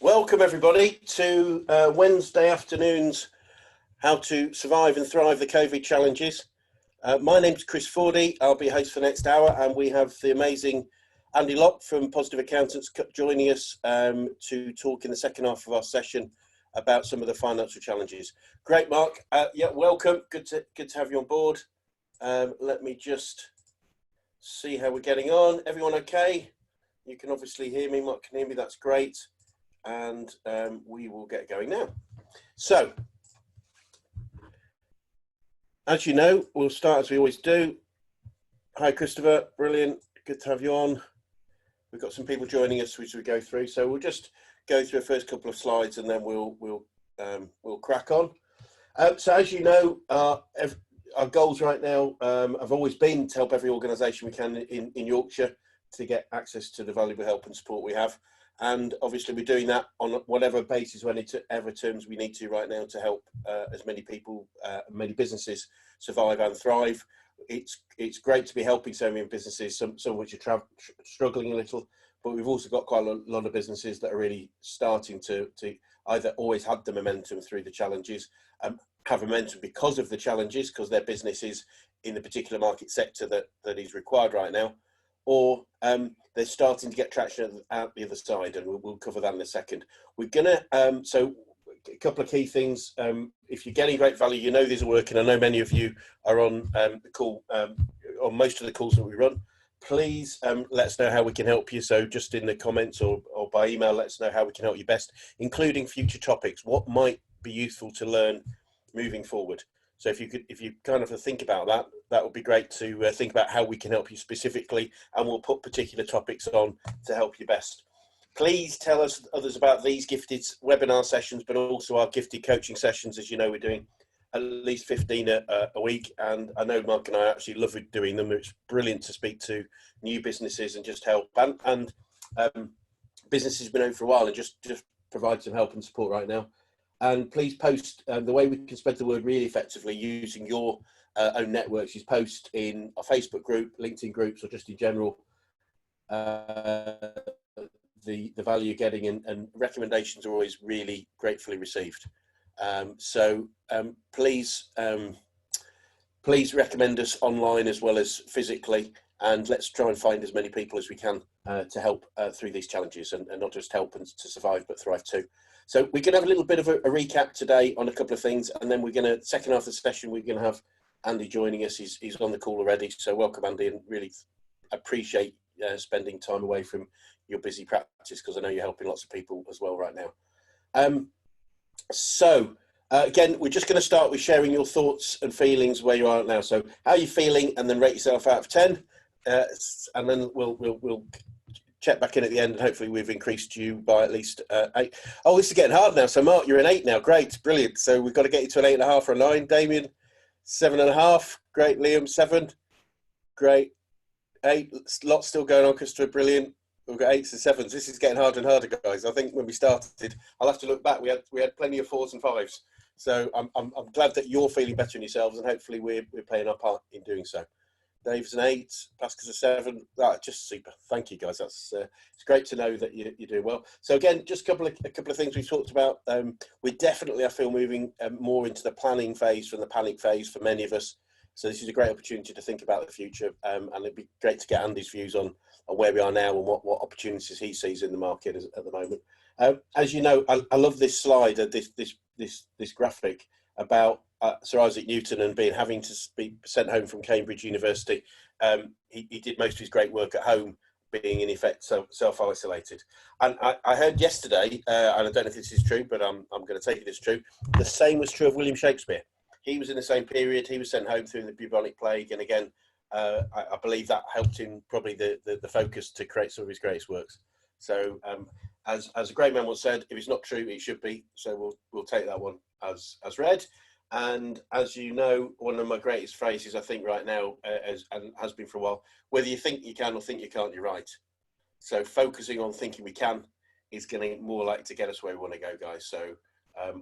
Welcome everybody to Wednesday afternoon's How to Survive and Thrive the COVID Challenges. My name's Chris Fordy. I'll be host for the next hour, and we have the amazing Andy Locke from Positive Accountants joining us to talk in the second half of our session about some of the financial challenges. Great, Mark. Yeah, welcome. Good to have you on board. Let me just see how we're getting on. Everyone okay? You can obviously hear me. Mark can hear me. That's great. And we will get going now. So, as you know, we'll start as we always do. Hi, Christopher. Brilliant. Good to have you on. We've got some people joining us as we go through. So we'll just go through the first couple of slides and then we'll crack on. So as you know, our goals right now have always been to help every organisation we can in Yorkshire to get access to the valuable help and support we have. And obviously we're doing that on whatever basis, whenever terms we need to right now to help as many people, many businesses survive and thrive. It's great to be helping so many businesses, some of which are struggling a little, but we've also got quite a lot of businesses that are really starting to either always had the momentum through the challenges, have momentum because of the challenges, because their business is in the particular market sector that is required right now, or they're starting to get traction out the other side, and we'll cover that in a second. We're gonna, so a couple of key things. If you're getting great value, you know these are working. I know many of you are on the call, on most of the calls that we run. Please let us know how we can help you. So just in the comments or by email, let us know how we can help you best, including future topics, what might be useful to learn moving forward. So if you kind of think about that would be great to think about how we can help you specifically, and we'll put particular topics on to help you best. Please tell others about these gifted webinar sessions, but also our gifted coaching sessions. As you know, we're doing at least 15 a week, and I know Mark and I actually love doing them. It's brilliant to speak to new businesses and just help, and businesses have been open for a while and just provide some help and support right now. And please post. The way we can spread the word really effectively using your own networks is post in our Facebook group, LinkedIn groups, or just in general the value you're getting, and recommendations are always really gratefully received. So please recommend us online as well as physically, and let's try and find as many people as we can to help through these challenges, and not just help and to survive but thrive too. So we're going to have a little bit of a recap today on a couple of things, and then we're going to, second half of the session, we're going to have Andy joining us. He's on the call already, so welcome Andy, and really appreciate spending time away from your busy practice, because I know you're helping lots of people as well right now. Again, we're just going to start with sharing your thoughts and feelings where you are now. So how are you feeling, and then rate yourself out of 10, and then we'll check back in at the end, and hopefully we've increased you by at least 8. Oh, this is getting hard now. So Mark, you're an 8 now. Great, brilliant. So we've got to get you to an 8.5 or a 9. Damien, 7.5. Great. Liam, 7. Great. 8. Lots still going on. Christopher, brilliant. We've got 8s and 7s. This is getting harder and harder, guys. I think when we started, I'll have to look back. We had plenty of 4s and 5s. So I'm glad that you're feeling better in yourselves, and hopefully we're playing our part in doing so. Dave's an 8, Pascal's a 7. Just super. Thank you, guys. That's it's great to know that you're doing well. So again, just a couple of things we've talked about. We're definitely, I feel, moving more into the planning phase from the panic phase for many of us. So this is a great opportunity to think about the future, and it'd be great to get Andy's views on where we are now and what opportunities he sees in the market at the moment. As you know, I love this slide, this graphic about Sir Isaac Newton and having to be sent home from Cambridge University. He did most of his great work at home, being in effect self-isolated. And I heard yesterday, and I don't know if this is true, but I'm going to take it as true, the same was true of William Shakespeare. He was in the same period. He was sent home through the bubonic plague, and again, I believe that helped him probably the focus to create some of his greatest works. So as a great man once said, if it's not true, it should be. So we'll take that one as read. And as you know, one of my greatest phrases, I think, right now, and has been for a while, whether you think you can or think you can't, you're right. So focusing on thinking we can is going to more likely to get us where we want to go, guys. So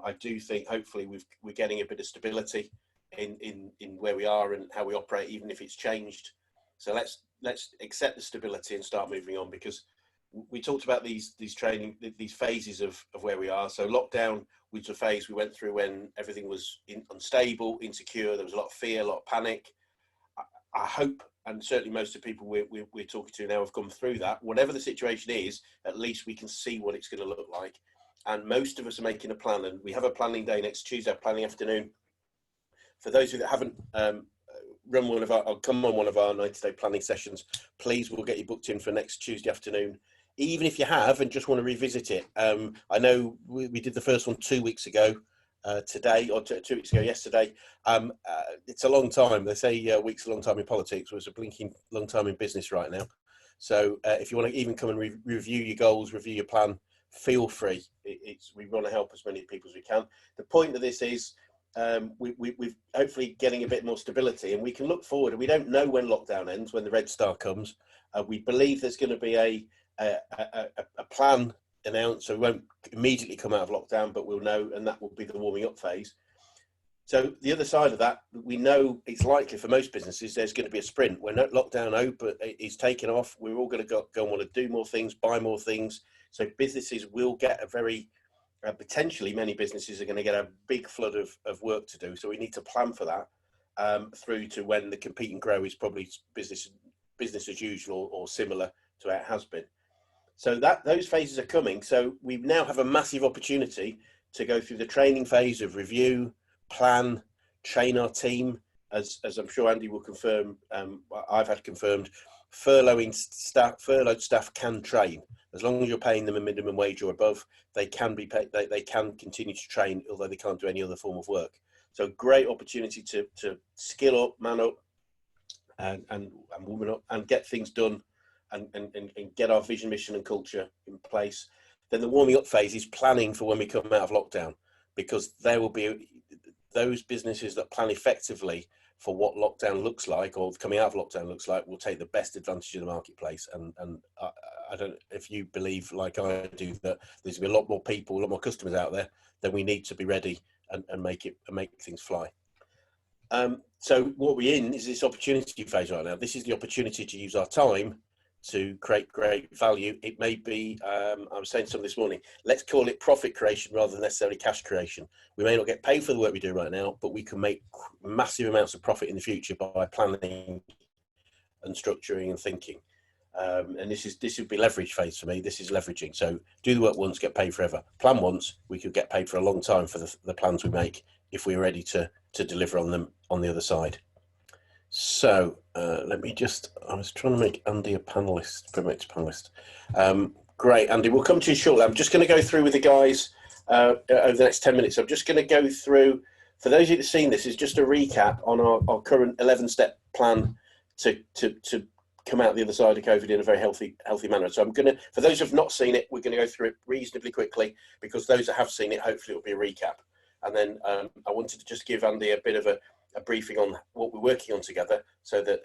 I do think hopefully we're getting a bit of stability in where we are and how we operate, even if it's changed. So let's accept the stability and start moving on, because we talked about these phases of where we are. So lockdown was a phase we went through when everything was unstable, insecure. There was a lot of fear, a lot of panic. I hope, and certainly most of the people we're talking to now have come through that. Whatever the situation is, at least we can see what it's going to look like. And most of us are making a plan, and we have a planning day next Tuesday, planning afternoon. For those of you that haven't come on one of our 90-day planning sessions, please, we'll get you booked in for next Tuesday afternoon. Even if you have and just want to revisit it. I know we did the first one 2 weeks ago. Today, or 2 weeks ago yesterday. It's a long time. They say a week's a long time in politics. Well, it's a blinking long time in business right now. So if you want to even come and review your goals, review your plan, feel free. We want to help as many people as we can. The point of this is we've hopefully getting a bit more stability, and we can look forward. And we don't know when lockdown ends, when the red star comes. We believe there's going to be a plan announced, so we won't immediately come out of lockdown, but we'll know, and that will be the warming up phase. So the other side of that, we know it's likely for most businesses there's going to be a sprint. When lockdown is taken off, we're all going to go and want to do more things, buy more things. So businesses will get a very potentially many businesses are going to get a big flood of work to do. So we need to plan for that through to when the compete and grow is probably business as usual or similar to how it has been. So those phases are coming. So we now have a massive opportunity to go through the training phase of review, plan, train our team, as I'm sure Andy will confirm. I've had confirmed, furloughed staff can train as long as you're paying them a minimum wage or above. They can be paid. They can continue to train, although they can't do any other form of work. So great opportunity to skill up, man up, and woman up, and get things done. And get our vision, mission and culture in place. Then the warming up phase is planning for when we come out of lockdown, because there will be those businesses that plan effectively for what lockdown looks like, or coming out of lockdown looks like, will take the best advantage of the marketplace. And I don't know if you believe, like I do, that there's going to be a lot more people, a lot more customers out there. Then we need to be ready and make things fly. So what we're in is this opportunity phase right now. This is the opportunity to use our time to create great value. It may be, I was saying something this morning, let's call it profit creation rather than necessarily cash creation. We may not get paid for the work we do right now, but we can make massive amounts of profit in the future by planning and structuring and thinking. And this would be leverage phase for me. This is leveraging. So do the work once, get paid forever. Plan once, we could get paid for a long time for the plans we make if we're ready to deliver on them on the other side. So let me I was trying to make Andy a panelist, promote to panelist. Great, Andy, we'll come to you shortly. I'm just going to go through with the guys over the next 10 minutes. I'm just going to go through, for those of you that have seen this, is just a recap on our current 11-step plan to come out the other side of COVID in a very healthy manner. So I'm going to, for those who have not seen it, we're going to go through it reasonably quickly, because those that have seen it, hopefully it will be a recap. And then I wanted to just give Andy a bit of a briefing on what we're working on together, so that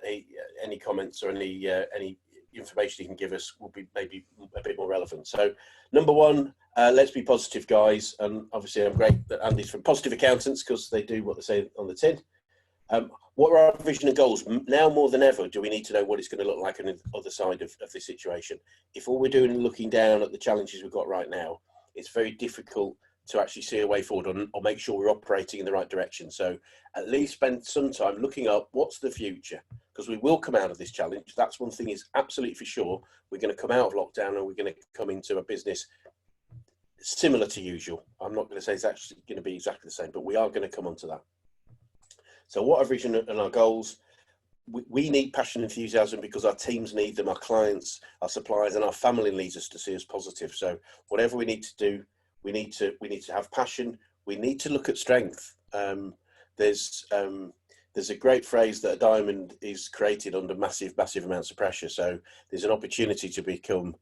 any comments or any information he can give us will be maybe a bit more relevant. So number one, let's be positive, guys. And obviously I'm great that Andy's from Positive Accountants, because they do what they say on the tin. What are our vision and goals? Now more than ever do we need to know what it's going to look like on the other side of this situation. If all we're doing is looking down at the challenges we've got right now, it's very difficult to actually see a way forward or make sure we're operating in the right direction. So at least spend some time looking up what's the future, because we will come out of this challenge. That's one thing is absolutely for sure. We're going to come out of lockdown and we're going to come into a business similar to usual. I'm not going to say it's actually going to be exactly the same, but we are going to come onto that. So what our vision and our goals? We need passion and enthusiasm, because our teams need them, our clients, our suppliers and our family needs us to see us positive. So whatever we need to do, we need to have passion. We need to look at strength. There's a great phrase that a diamond is created under massive amounts of pressure. So there's an opportunity to become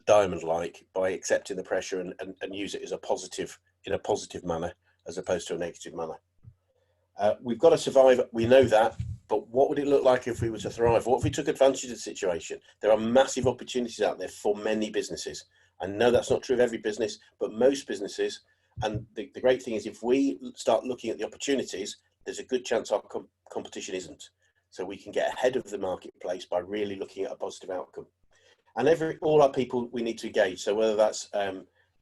diamond-like by accepting the pressure and use it as in a positive manner as opposed to a negative manner. We've got to survive. We know that. But what would it look like if we were to thrive? What if we took advantage of the situation? There are massive opportunities out there for many businesses. I know that's not true of every business, but most businesses. And the great thing is, if we start looking at the opportunities, there's a good chance our competition isn't. So we can get ahead of the marketplace by really looking at a positive outcome. And all our people we need to engage. So whether that's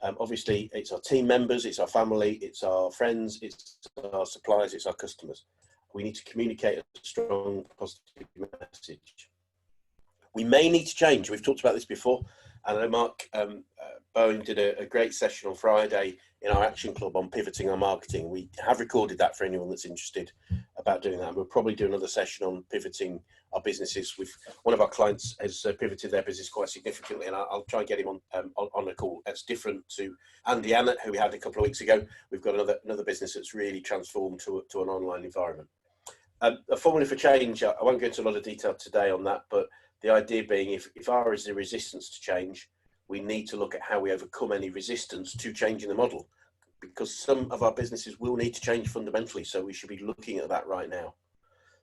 obviously it's our team members, it's our family, it's our friends, it's our suppliers, it's our customers. We need to communicate a strong positive message. We may need to change. We've talked about this before. And I know Mark Bowen did a great session on Friday in our Action Club on pivoting our marketing. We have recorded that for anyone that's interested about doing that. And we'll probably do another session on pivoting our businesses. With one of our clients has pivoted their business quite significantly, and I'll try and get him on a call. That's different to Andy Annett, who we had a couple of weeks ago. We've got another business that's really transformed to an online environment. A formula for change, I won't go into a lot of detail today on that, but the idea being if R is the resistance to change, we need to look at how we overcome any resistance to changing the model, because some of our businesses will need to change fundamentally. So we should be looking at that right now.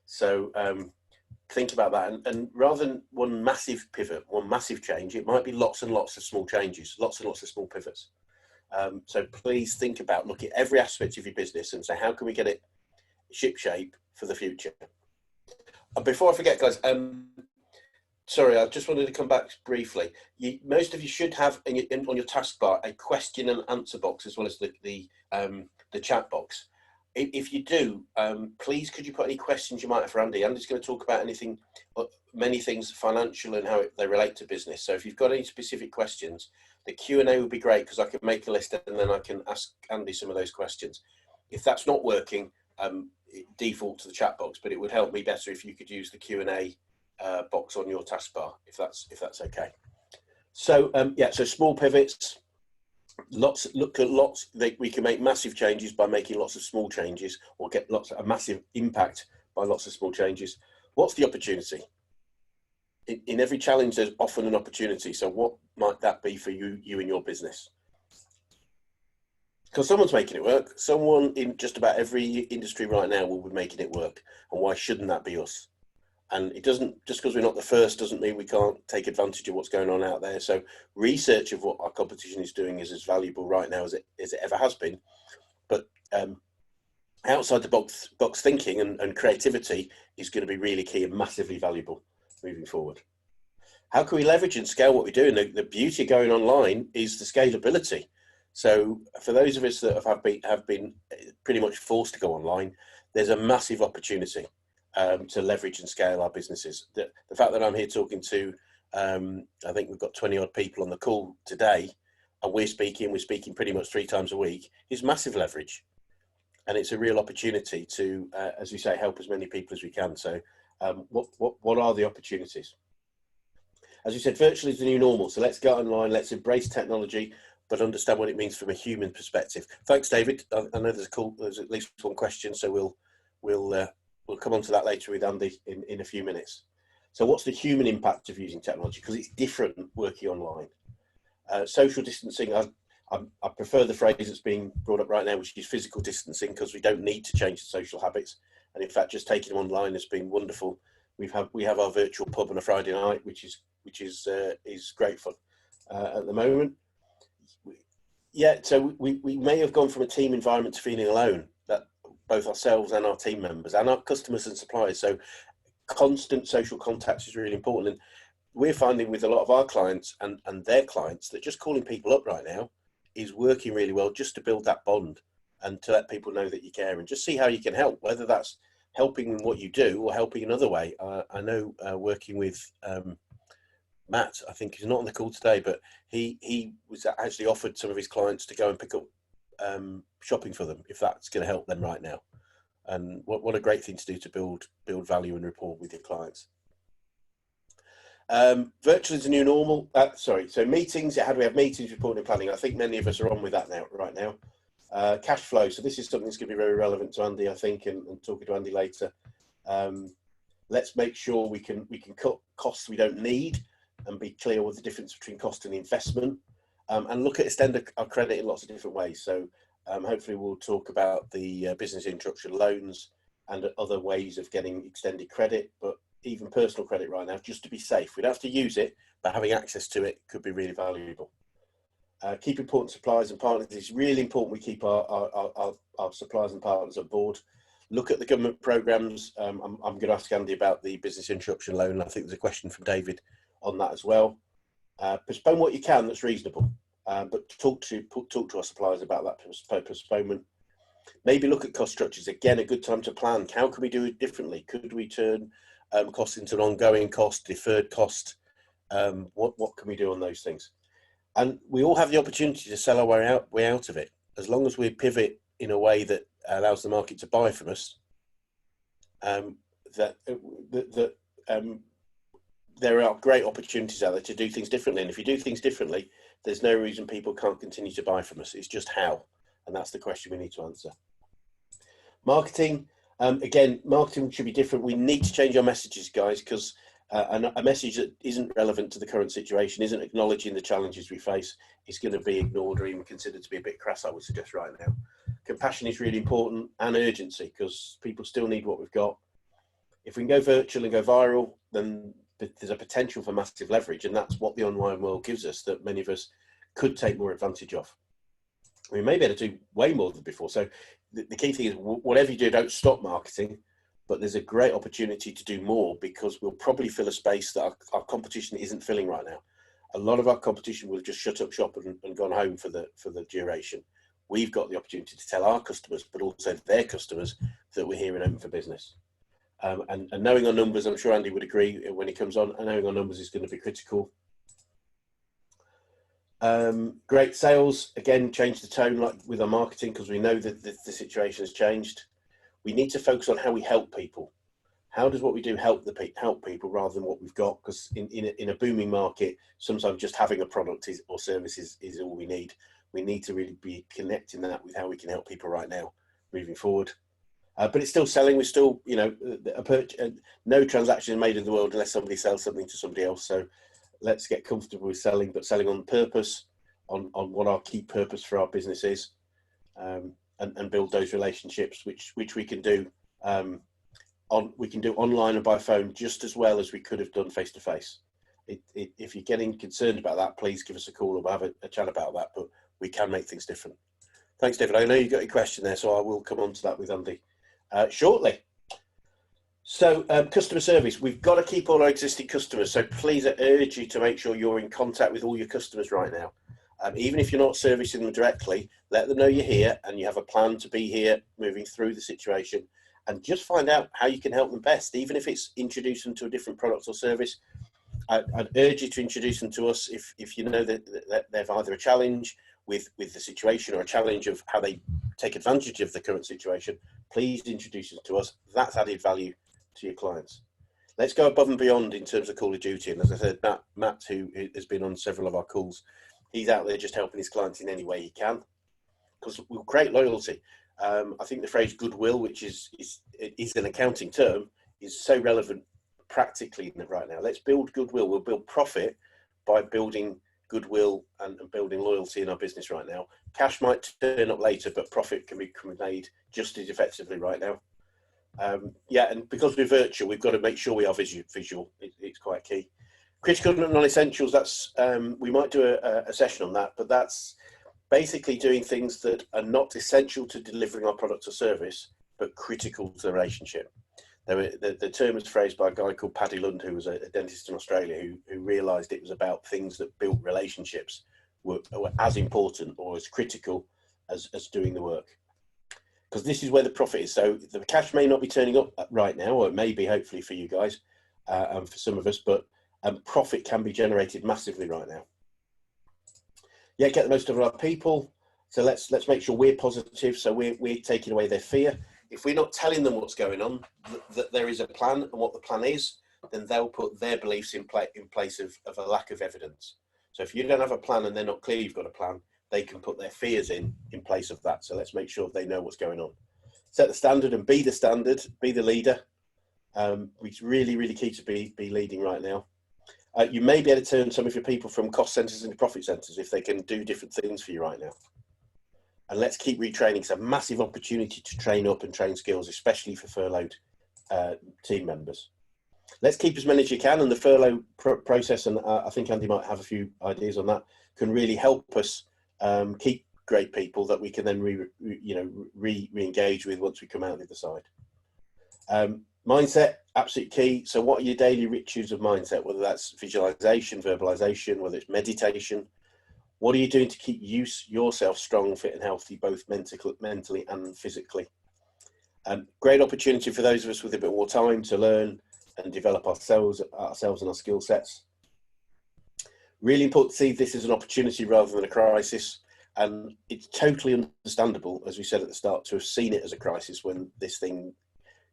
So think about that. And rather than one massive pivot, one massive change, it might be lots and lots of small changes, lots and lots of small pivots. So please think about, look at every aspect of your business and say, how can we get it shipshape for the future? And before I forget, guys, sorry, I just wanted to come back briefly. Most of you should have on your taskbar a question and answer box as well as the chat box. If you do, please could you put any questions you might have for Andy? Andy's going to talk about many things financial and how they relate to business. So if you've got any specific questions, the Q&A would be great, because I can make a list and then I can ask Andy some of those questions. If that's not working, default to the chat box, but it would help me better if you could use the Q&A box on your taskbar, if that's okay. So so small pivots, we can make massive changes by making lots of small changes, or get a massive impact by lots of small changes. What's the opportunity? In every challenge there's often an opportunity. So what might that be for you and your business? Because someone's making it work. Someone in just about every industry right now will be making it work, and why shouldn't that be us? And it doesn't, just because we're not the first doesn't mean we can't take advantage of what's going on out there. So research of what our competition is doing is as valuable right now as it ever has been. But outside the box thinking and creativity is going to be really key and massively valuable moving forward. How can we leverage and scale what we're doing? The beauty of going online is the scalability. So for those of us that have been pretty much forced to go online, there's a massive opportunity to leverage and scale our businesses. The fact that I'm here talking to, I think we've got 20 odd people on the call today, and we're speaking pretty much 3 times a week, is massive leverage. And it's a real opportunity to, as we say, help as many people as we can. So what are the opportunities? As you said, virtual is the new normal. So let's go online, let's embrace technology, but understand what it means from a human perspective. Thanks, David. I know there's at least one question, so we'll come on to that later with Andy in a few minutes. So what's the human impact of using technology? Because it's different working online. Social distancing, I prefer the phrase that's being brought up right now, which is physical distancing, because we don't need to change the social habits. And in fact, just taking them online has been wonderful. We have our virtual pub on a Friday night, which is great fun at the moment. So we may have gone from a team environment to feeling alone, that both ourselves and our team members and our customers and suppliers. So constant social contact is really important. And we're finding with a lot of our clients and their clients that just calling people up right now is working really well, just to build that bond and to let people know that you care and just see how you can help, whether that's helping in what you do or helping another way. I know working with Matt, I think he's not on the call today, but he was actually offered some of his clients to go and pick up shopping for them, if that's going to help them right now. And what a great thing to do to build value and rapport with your clients. Virtual is a new normal. So meetings. How do we have meetings, reporting and planning? I think many of us are on with that right now. Cash flow. So this is something that's going to be very relevant to Andy, I think, and talking to Andy later. Let's make sure we can cut costs we don't need and be clear with the difference between cost and investment, and look at extend our credit in lots of different ways. So hopefully we'll talk about the business interruption loans and other ways of getting extended credit, but even personal credit right now, just to be safe. We don't have to use it, but having access to it could be really valuable. Keep important suppliers and partners. It's really important we keep our suppliers and partners on board. Look at the government programs. I'm going to ask Andy about the business interruption loan. I think there's a question from David on that as well. Postpone what you can that's reasonable, but talk to our suppliers about that postponement. Maybe look at cost structures. Again, a good time to plan. How can we do it differently? Could we turn costs into an ongoing cost, deferred cost? What can we do on those things? And we all have the opportunity to sell our way out of it, as long as we pivot in a way that allows the market to buy from us. There are great opportunities out there to do things differently, and if you do things differently, there's no reason people can't continue to buy from us. It's just how, and that's the question we need to answer. Marketing, again, marketing should be different. We need to change our messages, guys, because a message that isn't relevant to the current situation, isn't acknowledging the challenges we face, is going to be ignored or even considered to be a bit crass, I would suggest right now. Compassion is really important, and urgency, because people still need what we've got. If we can go virtual and go viral, then there's a potential for massive leverage, and that's what the online world gives us, that many of us could take more advantage of. We may be able to do way more than before. So the key thing is, whatever you do, don't stop marketing, but there's a great opportunity to do more, because we'll probably fill a space that our competition isn't filling right now. A lot of our competition will just shut up shop and gone home for the duration. We've got the opportunity to tell our customers, but also their customers, that we're here and open for business. And knowing our numbers, I'm sure Andy would agree when he comes on, and knowing our numbers is going to be critical. Great sales, again, change the tone like with our marketing, because we know that the situation has changed. We need to focus on how we help people. How does what we do help people rather than what we've got? Because in a booming market, sometimes just having a product or service is all we need. We need to really be connecting that with how we can help people right now, moving forward. But it's still selling. We're still, no transaction is made in the world unless somebody sells something to somebody else. So let's get comfortable with selling, but selling on purpose, on what our key purpose for our business is, and build those relationships, which we can do online and by phone just as well as we could have done face to face. If you're getting concerned about that, please give us a call or we'll have a chat about that. But we can make things different. Thanks, David. I know you got your question there, so I will come on to that with Andy shortly. So customer service, we've got to keep all our existing customers. So please, I urge you to make sure you're in contact with all your customers right now. Even if you're not servicing them directly, let them know you're here and you have a plan to be here moving through the situation, and just find out how you can help them best. Even if it's introduce them to a different product or service, I'd urge you to introduce them to us if you know that they've either a challenge with the situation or a challenge of how they take advantage of the current situation. Please introduce them to us. That's added value to your clients. Let's go above and beyond in terms of Call of Duty. And as I said, Matt, who has been on several of our calls, he's out there just helping his clients in any way he can, because we'll create loyalty. I think the phrase goodwill, which is an accounting term, is so relevant practically right now. Let's build goodwill. We'll build profit by building goodwill and building loyalty in our business right now. Cash might turn up later, but profit can be made just as effectively right now. And because we're virtual, we've got to make sure we are visual. It's quite key. Critical and non-essentials, that's we might do a session on that, but that's basically doing things that are not essential to delivering our product or service, but critical to the relationship. The term was phrased by a guy called Paddy Lund, who was a dentist in Australia, who realised it was about things that built relationships were as important or as critical as doing the work. Because this is where the profit is. So the cash may not be turning up right now, or it may be hopefully for you guys and for some of us, but profit can be generated massively right now. Yeah, get the most of our people. So let's make sure we're positive. So we're taking away their fear. If we're not telling them what's going on, that there is a plan and what the plan is, then they'll put their beliefs in place of a lack of evidence. So if you don't have a plan and they're not clear you've got a plan, they can put their fears in place of that. So let's make sure they know what's going on. Set the standard and be the standard, be the leader. It's really, really key to be leading right now. You may be able to turn some of your people from cost centres into profit centres if they can do different things for you right now. And let's keep retraining. It's a massive opportunity to train up and train skills, especially for furloughed team members. Let's keep as many as you can, and the furlough process, and I think Andy might have a few ideas on that, can really help us keep great people that we can then re-engage with once we come out the other side. Mindset, absolute key. So what are your daily rituals of mindset, whether that's visualization, verbalization, whether it's meditation? What are you doing to keep yourself strong, fit and healthy, both mentally and physically? Great opportunity for those of us with a bit more time to learn and develop ourselves and our skill sets. Really important to see this as an opportunity rather than a crisis. And it's totally understandable, as we said at the start, to have seen it as a crisis when this thing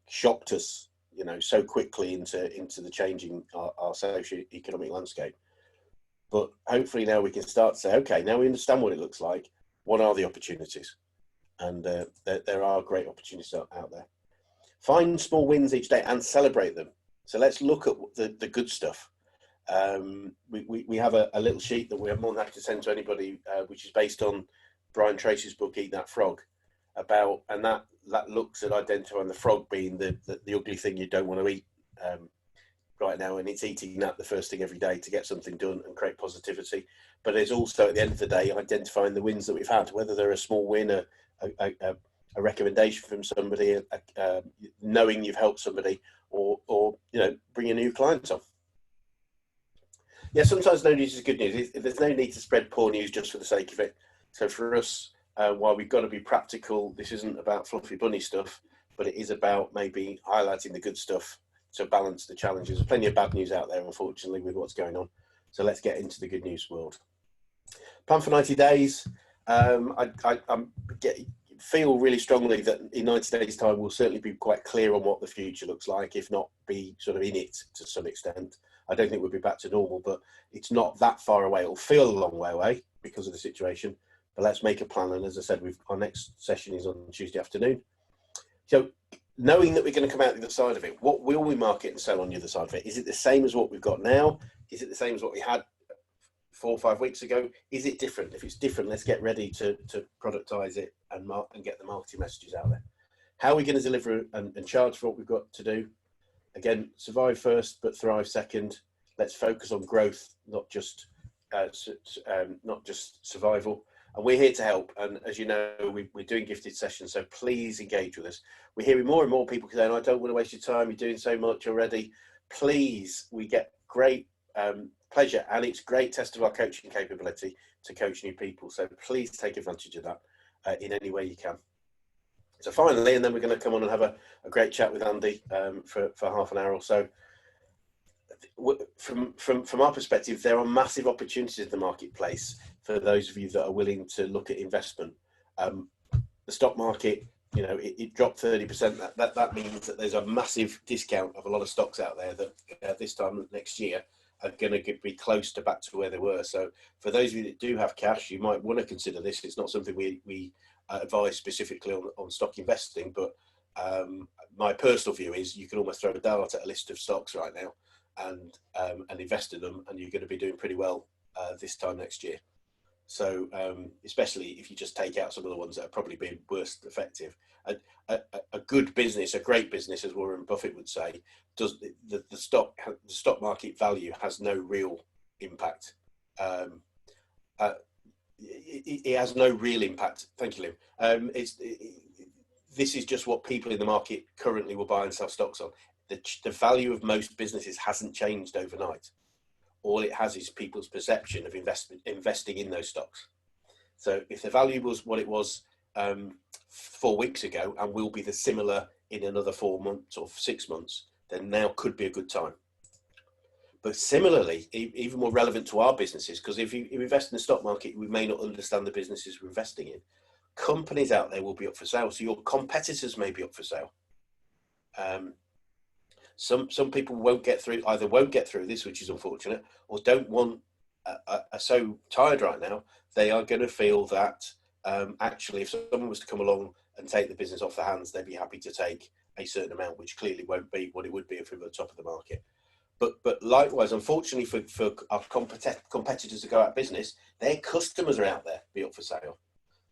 shocked us, you know, so quickly into the changing our socio-economic landscape. But hopefully now we can start to say, okay, now we understand what it looks like. What are the opportunities? And there are great opportunities out there. Find small wins each day and celebrate them. So let's look at the good stuff. We have a little sheet that we're more than happy to send to anybody, which is based on Brian Tracy's book, Eat That Frog, and that looks at identifying the frog being the ugly thing you don't want to eat right now, and it's eating that the first thing every day to get something done and create positivity. But there's also, at the end of the day, identifying the wins that we've had, whether they're a small win, a recommendation from somebody, knowing you've helped somebody, or you know, bringing new clients on. Yeah, sometimes no news is good news. There's no need to spread poor news just for the sake of it. So for us, while we've got to be practical, this isn't about fluffy bunny stuff, but it is about maybe highlighting the good stuff to balance the challenges. There's plenty of bad news out there, unfortunately, with what's going on. So let's get into the good news world. Plan for 90 days. Feel really strongly that in 90 days' time, we'll certainly be quite clear on what the future looks like, if not be sort of in it to some extent. I don't think we'll be back to normal, but it's not that far away. It'll feel a long way away because of the situation, but let's make a plan. And as I said, our next session is on Tuesday afternoon. So knowing that we're going to come out the other side of it, what will we market and sell on the other side of it? Is it the same as what we've got now? Is it the same as what we had 4 or 5 weeks ago? Is it different? If it's different, let's get ready to productize it and get the marketing messages out there. How are we going to deliver and charge for what we've got to do? Again, survive first, but thrive second. Let's focus on growth, not just survival. And we're here to help. And as you know, we're doing gifted sessions, so please engage with us. We're hearing more and more people saying, I don't want to waste your time. You're doing so much already. Please, we get great pleasure, and it's a great test of our coaching capability to coach new people. So please take advantage of that in any way you can. So finally, and then we're going to come on and have a great chat with Andy for half an hour or so. From our perspective, there are massive opportunities in the marketplace for those of you that are willing to look at investment. The stock market, you know, it dropped 30%. That means that there's a massive discount of a lot of stocks out there that this time next year are going to be close to back to where they were. So for those of you that do have cash, you might want to consider this. It's not something we advise specifically on stock investing, but my personal view is you can almost throw a dart at a list of stocks right now and invest in them, and you're going to be doing pretty well this time next year. So especially if you just take out some of the ones that are probably being worst effective. A good business, a great business, as Warren Buffett would say, does the stock market value has no real impact. It has no real impact. Thank you, Liam. This is just what people in the market currently will buy and sell stocks on. The value of most businesses hasn't changed overnight. All it has is people's perception of investing in those stocks. So if the value was what it was 4 weeks ago and will be the similar in another 4 months or 6 months, then now could be a good time. But similarly, even more relevant to our businesses, because if you invest in the stock market, we may not understand the businesses we're investing in. Companies out there will be up for sale. So your competitors may be up for sale. Some people won't get through this, which is unfortunate, or don't want, are so tired right now, they are going to feel that actually if someone was to come along and take the business off their hands, they'd be happy to take a certain amount, which clearly won't be what it would be if we were at the top of the market. But likewise, unfortunately for our competitors to go out of business, their customers are out there, be up for sale.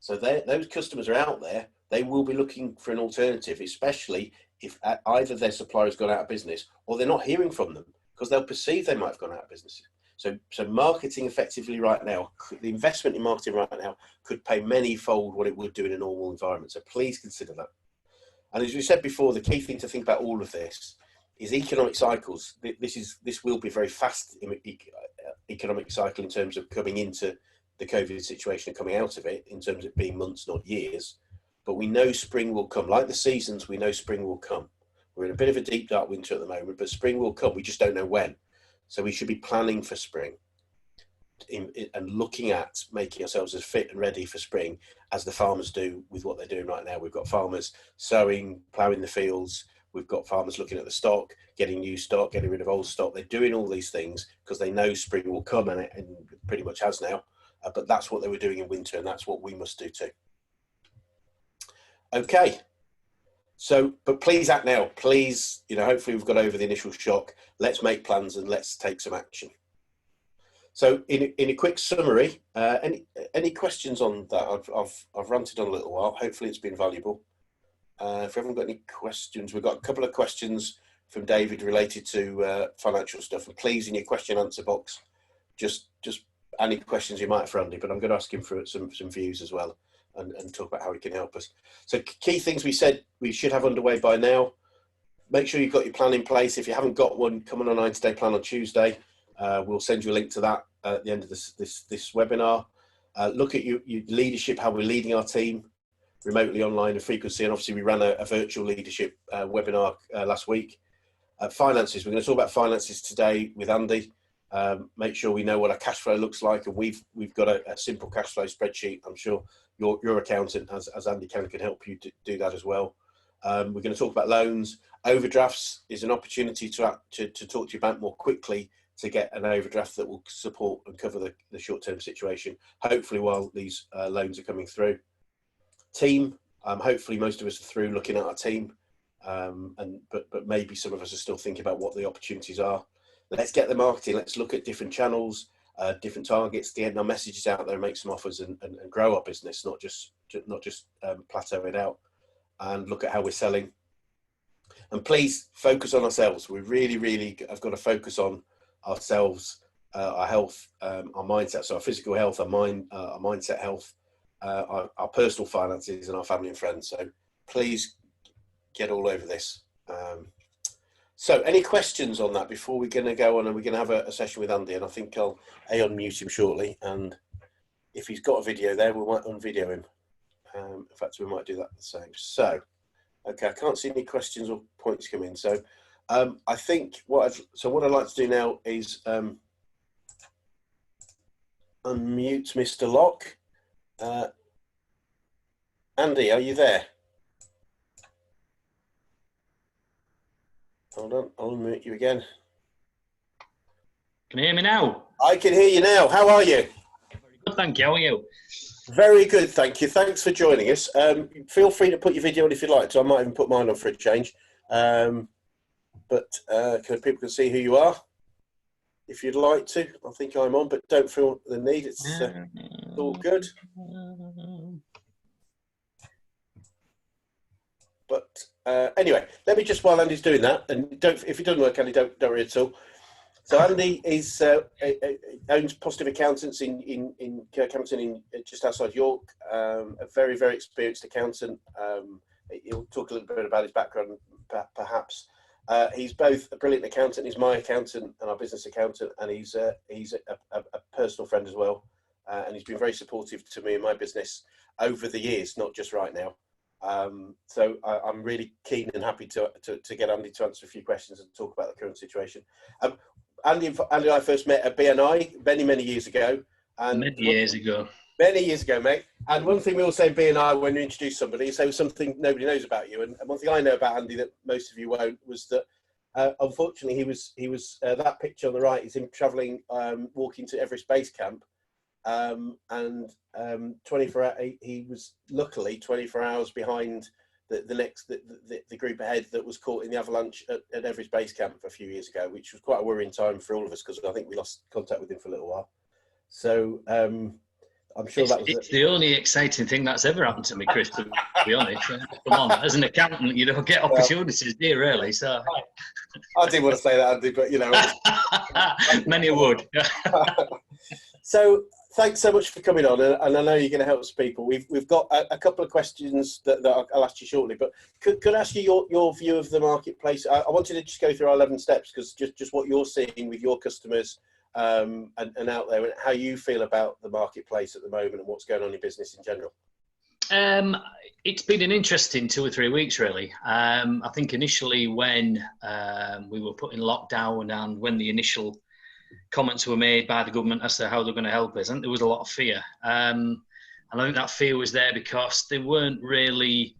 So those customers are out there, they will be looking for an alternative, especially if either their supplier has gone out of business or they're not hearing from them because they'll perceive they might have gone out of business. So marketing effectively right now, the investment in marketing right now could pay many-fold what it would do in a normal environment. So please consider that. And as we said before, the key thing to think about all of this is economic cycles. This will be a very fast economic cycle in terms of coming into the COVID situation and coming out of it, in terms of being months, not years. But we know spring will come. Like the seasons, we know spring will come. We're in a bit of a deep, dark winter at the moment, but spring will come. We just don't know when. So we should be planning for spring and looking at making ourselves as fit and ready for spring as the farmers do with what they're doing right now. We've got farmers sowing, ploughing the fields. We've got farmers looking at the stock, getting new stock, getting rid of old stock. They're doing all these things because they know spring will come, and it pretty much has now. But that's what they were doing in winter, and that's what we must do too. Okay. So, but please act now. Please, hopefully we've got over the initial shock. Let's make plans and let's take some action. So, in a quick summary, any questions on that? I've ranted on a little while. Hopefully, it's been valuable. If we haven't got any questions, we've got a couple of questions from David related to financial stuff. And please, in your question answer box, just any questions you might have for Andy. But I'm going to ask him for some views as well, and talk about how he can help us. So, key things we said we should have underway by now. Make sure you've got your plan in place. If you haven't got one, come on a 90-day plan on Tuesday. We'll send you a link to that at the end of this webinar. Look at your leadership, how we're leading our team remotely, online, and frequency. And obviously, we ran a virtual leadership webinar last week. Finances. We're going to talk about finances today with Andy. Make sure we know what our cash flow looks like, and we've got a simple cash flow spreadsheet. I'm sure your accountant, as Andy can help you to do that as well. We're going to talk about loans. Overdrafts is an opportunity to talk to your bank more quickly to get an overdraft that will support and cover the short-term situation, hopefully while these loans are coming through. Team, hopefully most of us are through looking at our team, but maybe some of us are still thinking about what the opportunities are. Let's get the marketing. Let's look at different channels, different targets, get our messages out there, and make some offers and grow our business, not just plateau it out, and look at how we're selling. And please focus on ourselves. We really have got to focus on ourselves, our health, our mindset. So our physical health, our mindset health, our personal finances, and our family and friends. So please get all over this. So any questions on that before we're going to go on, and we're going to have a session with Andy, and I think I'll unmute him shortly, and if he's got a video there, we might unvideo him. In fact, we might do that the same. So, okay, I can't see any questions or points come in. So I think what I'd like to do now is unmute Mr. Locke. Andy, are you there? Hold on, I'll unmute you again. Can you hear me now? I can hear you now. How are you? Very good, thank you. How are you? Very good, thank you. Thanks for joining us. Feel free to put your video on if you'd like to. I might even put mine on for a change. But people can see who you are if you'd like to. I think I'm on, but don't feel the need. It's all good. But anyway, let me just, while Andy's doing that, and if it doesn't work, Andy, don't worry at all. So Andy is owns Positive Accountants in Kirkhampton, just outside York. A very experienced accountant. He'll talk a little bit about his background, perhaps. He's both a brilliant accountant. He's my accountant and our business accountant, and he's a personal friend as well. And he's been very supportive to me and my business over the years, not just right now. So I'm really keen and happy to get Andy to answer a few questions and talk about the current situation. Andy and I first met at BNI many years ago. And many years ago, mate. And one thing we all say in BNI when you introduce somebody is say something nobody knows about you. And one thing I know about Andy that most of you won't was that unfortunately he was that picture on the right is him travelling, walking to Everest Base Camp. And 24 hours, he was luckily 24 hours behind the group ahead that was caught in the avalanche at Everest Base Camp a few years ago, which was quite a worrying time for all of us because I think we lost contact with him for a little while. So I'm sure it's the only exciting thing that's ever happened to me, Chris, to be honest. Come on, as an accountant, you don't get opportunities, do you, really? So I didn't want to say that, Andy, but you know. Many would. So thanks so much for coming on, and I know you're going to help us people. We've got a couple of questions that I'll ask you shortly, but could I ask you your view of the marketplace? I wanted to just go through our 11 steps, because just what you're seeing with your customers and out there, and how you feel about the marketplace at the moment and what's going on in business in general. It's been an interesting 2 or 3 weeks, really. I think initially when we were put in lockdown and when the initial comments were made by the government as to how they're going to help us, I think there was a lot of fear. And I think that fear was there because they weren't really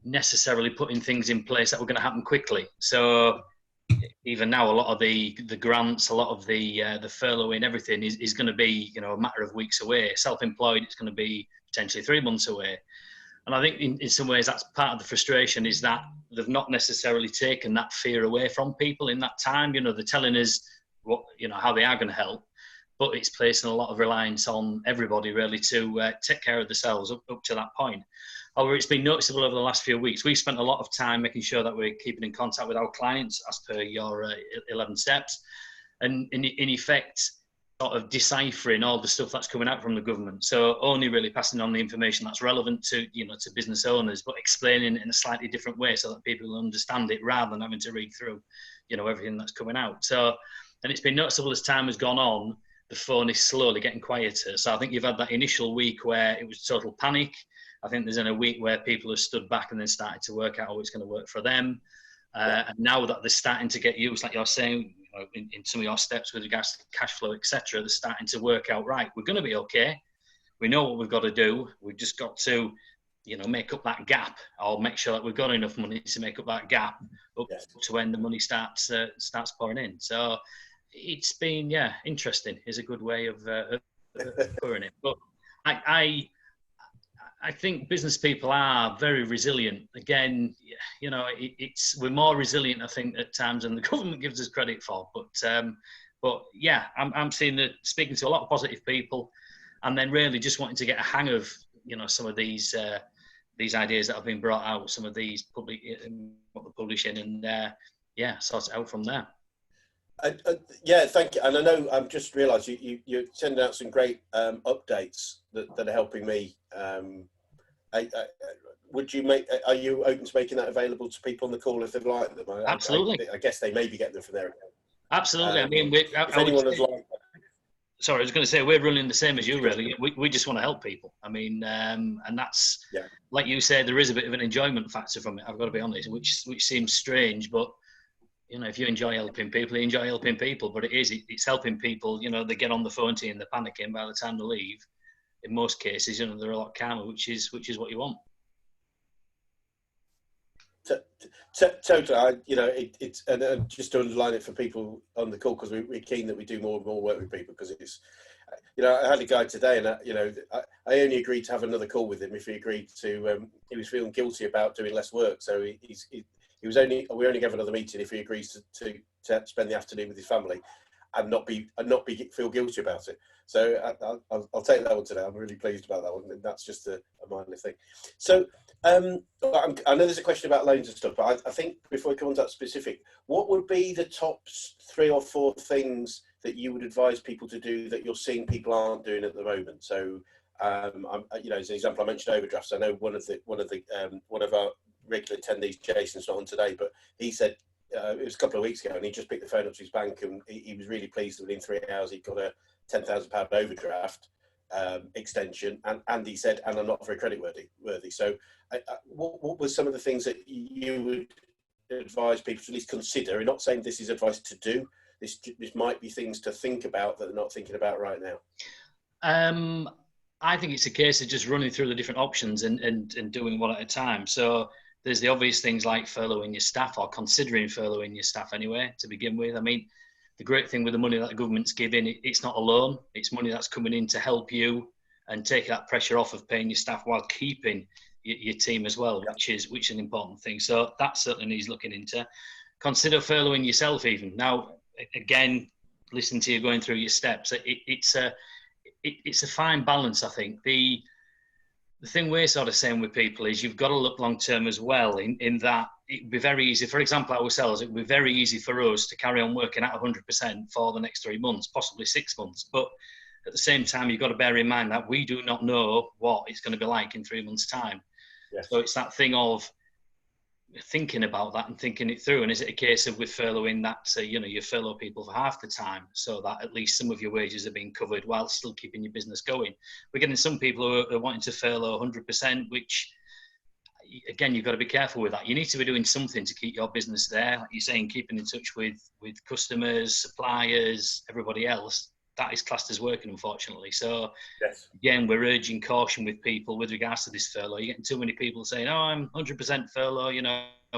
necessarily putting things in place that were going to happen quickly. So even now, a lot of the grants, a lot of the furloughing, everything is going to be, a matter of weeks away. Self-employed, it's going to be potentially 3 months away. And I think in some ways that's part of the frustration, is that they've not necessarily taken that fear away from people in that time. They're telling us what, how they are going to help, but it's placing a lot of reliance on everybody really to take care of themselves up to that point. However, it's been noticeable over the last few weeks. We've spent a lot of time making sure that we're keeping in contact with our clients as per your 11 steps, and in effect, sort of deciphering all the stuff that's coming out from the government. So only really passing on the information that's relevant to, to business owners, but explaining it in a slightly different way so that people understand it, rather than having to read through, everything that's coming out. So, and it's been noticeable as time has gone on, the phone is slowly getting quieter. So I think you've had that initial week where it was total panic. I think there's in a week where people have stood back and then started to work out how it's going to work for them. And now that they're starting to get used, like you're saying, in some of your steps with regards to cash flow, etc., they're starting to work out, right, we're going to be okay. We know what we've got to do. We've just got to, make up that gap, or make sure that we've got enough money to make up that gap up to when the money starts pouring in. So it's been, interesting is a good way of pouring it. But I think business people are very resilient. Again, we're more resilient, I think, at times than the government gives us credit for. But yeah, I'm seeing that, speaking to a lot of positive people, and then really just wanting to get a hang of, some of these ideas that have been brought out, some of these what we're publishing, and sort it out from there. Thank you. And I know I've just realised you're sending out some great updates that are helping me. Are you open to making that available to people on the call if they'd like them? Absolutely. I guess they maybe get them from there. Absolutely. I mean, if anyone would like. Sorry, I was going to say, we're running the same as you, really. We just want to help people. I mean, and that's, like you said, there is a bit of an enjoyment factor from it, I've got to be honest, which seems strange, but, if you enjoy helping people, you enjoy helping people. But it's helping people, they get on the phone to you and they're panicking by the time they leave. In most cases, they're a lot calmer, which is what you want. Totally. It's and just to underline it for people on the call, because we're keen that we do more and more work with people, because it's, I had a guy today, and I only agreed to have another call with him if he agreed to. He was feeling guilty about doing less work, so we only have another meeting if he agrees to spend the afternoon with his family, and not feel guilty about it. So I'll take that one today. I'm really pleased about that one, and that's just a minor thing. So I know there's a question about loans and stuff, but I think before we come on to that specific, what would be the top 3 or 4 things that you would advise people to do that you're seeing people aren't doing at the moment? So as an example, I mentioned overdrafts. I know one of our regular attendees, Jason's not on today, but he said it was a couple of weeks ago, and he just picked the phone up to his bank, and he was really pleased that within 3 hours he got a £10,000 overdraft extension, and he said, and I'm not very credit worthy. So what were some of the things that you would advise people to at least consider? I'm not saying this is advice to do. This might be things to think about that they're not thinking about right now. I think it's a case of just running through the different options and doing one at a time. So there's the obvious things like furloughing your staff, or considering furloughing your staff anyway, to begin with. I mean, the great thing with the money that the government's giving, it's not a loan. It's money that's coming in to help you and take that pressure off of paying your staff while keeping your team as well, which is an important thing. So that certainly needs looking into. Consider furloughing yourself even. Now, again, listen to you going through your steps. It's a fine balance, I think. The thing we're sort of saying with people is you've got to look long term as well, in that it'd be very easy, for example, ourselves, it would be very easy for us to carry on working at 100% for the next 3 months, possibly 6 months. But At the same time, you've got to bear in mind that we do not know what it's going to be like in 3 months' time. Yes. So it's that thing of thinking about that and thinking it through. And is it a case of with furloughing that, you furlough people for half the time so that at least some of your wages are being covered while still keeping your business going? We're getting some people who are wanting to furlough 100%, which, again, you've got to be careful with that. You need to be doing something to keep your business there. Like you're saying, keeping in touch with customers, suppliers, everybody else. That is classed as working, unfortunately. So, yes. Again, we're urging caution with people with regards to this furlough. You're getting too many people saying, "Oh, I'm 100% furlough."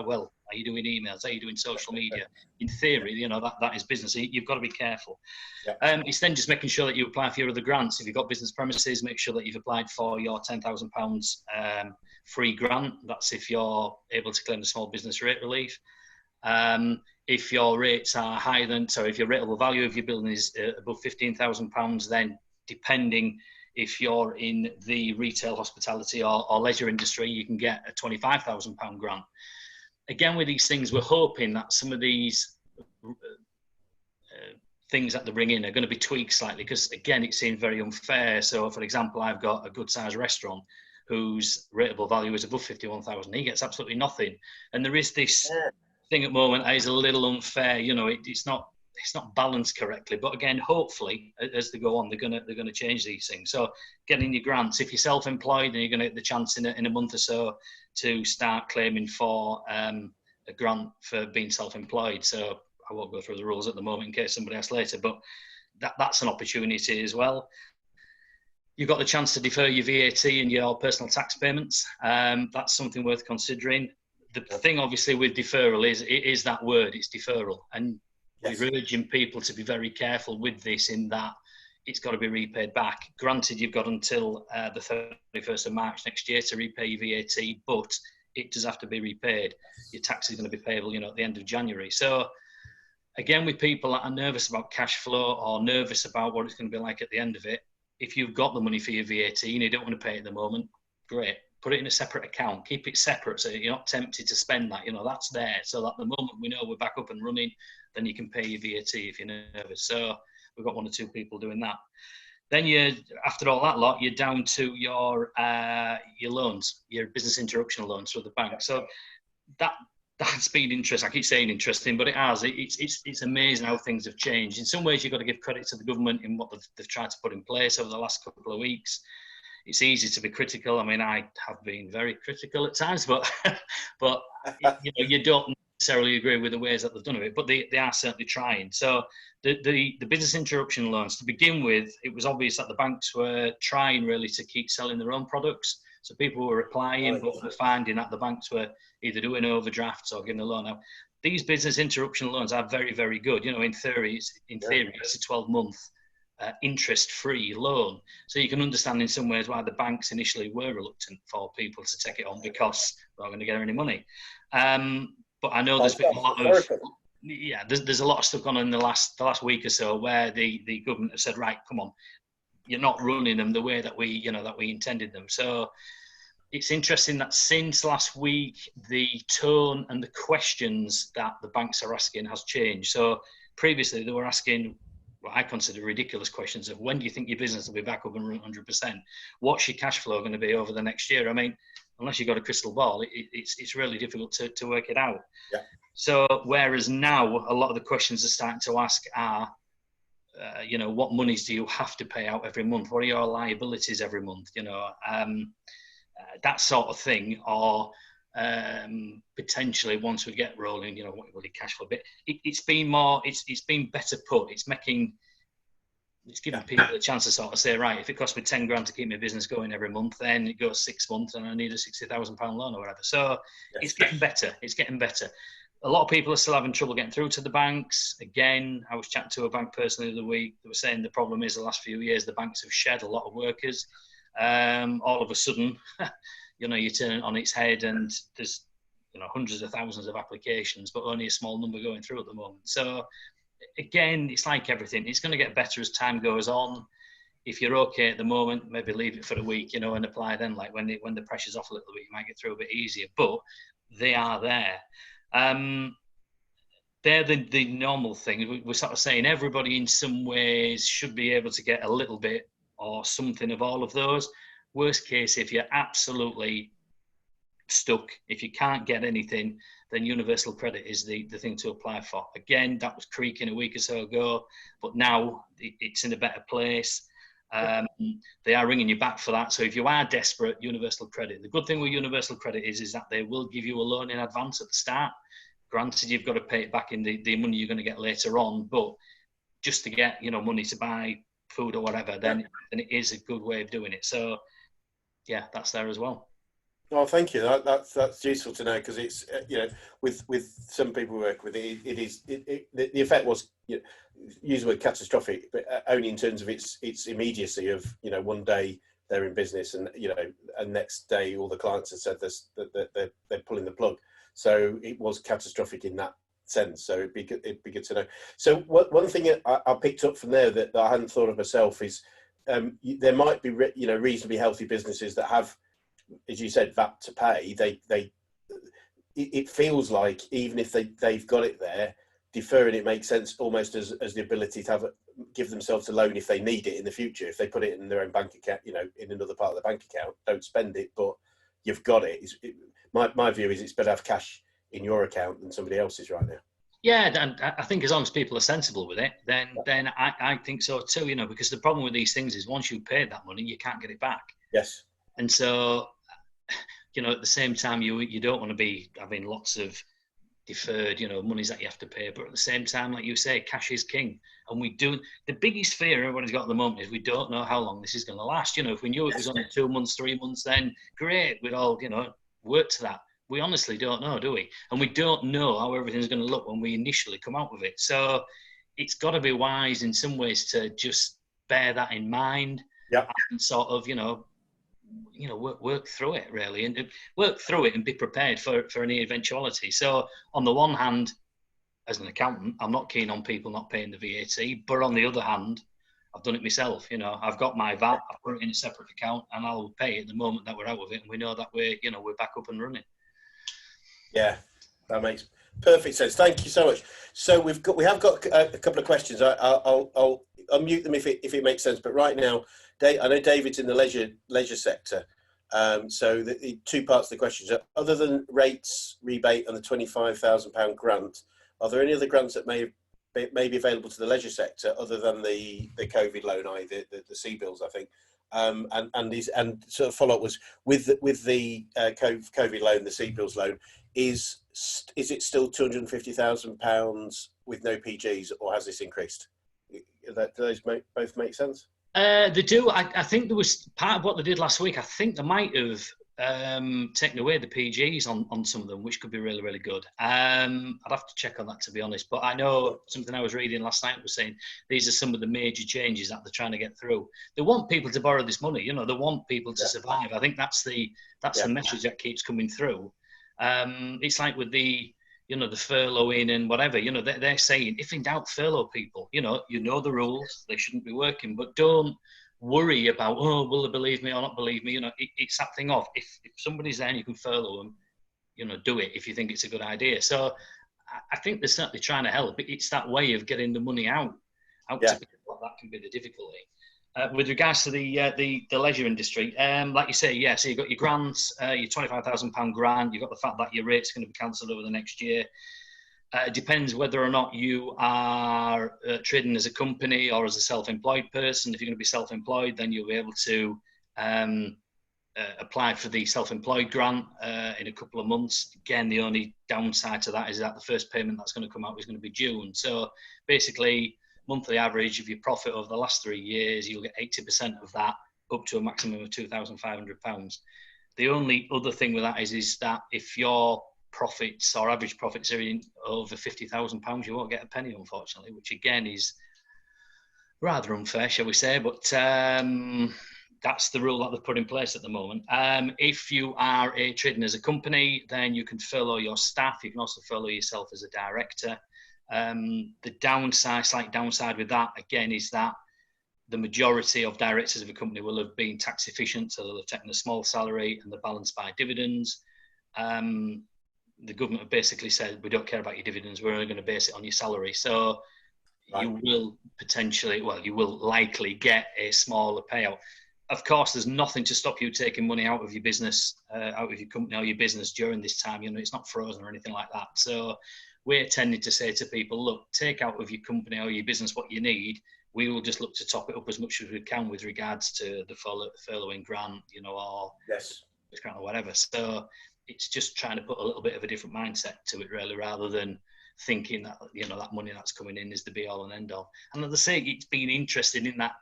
Well, are you doing emails? Are you doing social media? In theory, that is business. You've got to be careful. Yeah. It's then just making sure that you apply for your other grants. If you've got business premises, make sure that you've applied for your £10,000 free grant. That's if you're able to claim the small business rate relief. If your rates are higher if your rateable value of your building is above £15,000, then depending if you're in the retail, hospitality or leisure industry, you can get a £25,000 grant. Again, with these things, we're hoping that some of these things that they bring in are going to be tweaked slightly because, again, it seems very unfair. So, for example, I've got a good-sized restaurant whose rateable value is above 51,000. He gets absolutely nothing. And there is this thing at the moment that is a little unfair. It's not balanced correctly. But again, hopefully, as they go on, they're going to change these things. So, getting your grants. If you're self-employed, then you're going to get the chance in a month or so to start claiming for a grant for being self-employed. So, I won't go through the rules at the moment in case somebody asks later, but that's an opportunity as well. You've got the chance to defer your VAT and your personal tax payments. That's something worth considering. The thing, obviously, with deferral is that word, it's deferral. And yes, we're urging people to be very careful with this in that it's got to be repaid back. Granted, you've got until the 31st of March next year to repay your VAT, but it does have to be repaid. Your tax is going to be payable, at the end of January. So, again, with people that are nervous about cash flow or nervous about what it's going to be like at the end of it, if you've got the money for your VAT and you don't want to pay it at the moment, great. Put it in a separate account. Keep it separate so you're not tempted to spend that. That's there. So that the moment we know we're back up and running, then you can pay your VAT if you're nervous. So we've got 1 or 2 people doing that. Then after all that lot, you're down to your loans, your business interruption loans through the bank. So that's been interesting. I keep saying interesting, but it has. It's amazing how things have changed. In some ways, you've got to give credit to the government in what they've tried to put in place over the last couple of weeks. It's easy to be critical. I mean, I have been very critical at times, but you don't necessarily agree with the ways that they've done it. But they are certainly trying. So the business interruption loans, to begin with, it was obvious that the banks were trying really to keep selling their own products. So people were applying, but were finding that the banks were either doing overdrafts or giving a loan. Now, these business interruption loans are very, very good. In theory, it's a 12-month interest-free loan. So you can understand in some ways why the banks initially were reluctant for people to take it on because they're not going to get any money. But I know there's been a lot of there's a lot of stuff going on in the last week or so where the government have said, right, come on, you're not running them the way that we intended them. So it's interesting that since last week, the tone and the questions that the banks are asking has changed. So previously they were asking what I consider ridiculous questions of when do you think your business will be back up and run 100%? What's your cash flow going to be over the next year? I mean, unless you've got a crystal ball, it's really difficult to work it out. Yeah. So whereas now a lot of the questions they're starting to ask are, what monies do you have to pay out every month? What are your liabilities every month? That sort of thing, or potentially once we get rolling, what will your cash flow be? It's been better put. It's giving people a chance to sort of say, right, if it costs me 10 grand to keep my business going every month, then it goes 6 months and I need a £60,000 loan or whatever. So It's getting better. It's getting better. A lot of people are still having trouble getting through to the banks. Again, I was chatting to a bank person the other week. They were saying the problem is the last few years, the banks have shed a lot of workers. All of a sudden, you turn it on its head and there's, hundreds of thousands of applications, but only a small number going through at the moment. So again, it's like everything. It's going to get better as time goes on. If you're okay at the moment, maybe leave it for a week, and apply then. Like when the pressure's off a little bit, you might get through a bit easier. But they are there. they're the normal thing. We're sort of saying everybody in some ways should be able to get a little bit or something of all of those. Worst case, if you're absolutely stuck, if you can't get anything, then universal credit is the thing to apply for. Again, that was creaking a week or so ago, but now it's in a better place. They are ringing you back for that. So if you are desperate, universal credit. The good thing with universal credit is that they will give you a loan in advance at the start. Granted, you've got to pay it back in the money you're going to get later on, but just to get money to buy food or whatever, then it is a good way of doing it. So yeah, that's there as well. Oh, thank you. That's useful to know, because it's with some people we work with, the effect was, use the word catastrophic, but only in terms of its immediacy of one day they're in business and and next day all the clients have said this, that they're pulling the plug. So it was catastrophic in that sense. So it'd be good to know. So one thing I picked up from there that I hadn't thought of myself is there might be reasonably healthy businesses that have, as you said, VAT to pay. It feels like even if they've got it there, deferring it makes sense almost as the ability to give themselves a loan if they need it in the future. If they put it in their own bank account, in another part of the bank account, don't spend it, but you've got it. My view is it's better to have cash in your account than somebody else's right now. Yeah, and I think as long as people are sensible with it, then I think so too. Because the problem with these things is once you've paid that money, you can't get it back. Yes. And so, at the same time, you don't want to be having lots of deferred, monies that you have to pay. But at the same time, like you say, cash is king. And the biggest fear everybody's got at the moment is we don't know how long this is going to last. If we knew it was only 2 months, 3 months, then great, we'd all, work to that. We honestly don't know, do we? And we don't know how everything's going to look when we initially come out with it. So it's got to be wise in some ways to just bear that in mind. Yeah. And sort of, work through it really, and work through it and be prepared for any eventuality. So on the one hand, as an accountant, I'm not keen on people not paying the VAT, but on the other hand, I've done it myself. I've got my VAT, I've put it in a separate account, and I'll pay it the moment that we're out of it, and we know that we're back up and running. Yeah, that makes perfect sense. Thank you so much. So we have got a couple of questions. I'll unmute them if it makes sense. But right now, I know David's in the leisure sector. So the two parts of the questions are, other than rates rebate and the £25,000 grant, are there any other grants that may be available to the leisure sector other than the COVID loan, the CBILS, I think? And sort of follow up was with the COVID loan, the CBILS loan, is it still £250,000 with no PGs, or has this increased? Do those both make sense? They do. I think there was part of what they did last week. I think they might have taken away the PGs on some of them, which could be really, really good. I'd have to check on that, to be honest. But I know something I was reading last night was saying these are some of the major changes that they're trying to get through. They want people to borrow this money. They want people to survive. I think that's the message that keeps coming through. It's like with the furloughing and whatever, they're saying, if in doubt, furlough people. You know the rules, they shouldn't be working, but don't worry about, will they believe me or not believe me? It's that thing of, if somebody's there and you can furlough them, do it if you think it's a good idea. So I think they're certainly trying to help. It's that way of getting the money out to people. That can be the difficulty. With regards to the leisure industry, like you say, so you've got your grants, your £25,000 grant, you've got the fact that your rate's going to be cancelled over the next year. It depends whether or not you are trading as a company or as a self-employed person. If you're going to be self-employed, then you'll be able to apply for the self-employed grant in a couple of months. Again, the only downside to that is that the first payment that's going to come out is going to be June. So basically, monthly average of your profit over the last 3 years, you'll get 80% of that, up to a maximum of £2,500. The only other thing with that is that if your profits or average profits are in over £50,000, you won't get a penny, unfortunately, which again is rather unfair, shall we say, but that's the rule that they've put in place at the moment. If you are trading as a company, then you can furlough your staff. You can also furlough yourself as a director. The slight downside with that, again, is that the majority of directors of a company will have been tax efficient, so they'll have taken a small salary and they're balanced by dividends. the government have basically said, we don't care about your dividends, we're only going to base it on your salary. So Right. you will potentially, well, you will likely get a smaller payout. Of course, there's nothing to stop you taking money out of your business, out of your company or your business during this time. You know, it's not frozen or anything like that. So we're tending to say to people, look, take out of your company or your business what you need. We will just look to top it up as much as we can with regards to the furloughing grant, you know, or Yes, grant or whatever. So it's just trying to put a little bit of a different mindset to it, really, rather than thinking that, you know, that money that's coming in is the be all and end all. And as I say, it's been interesting in that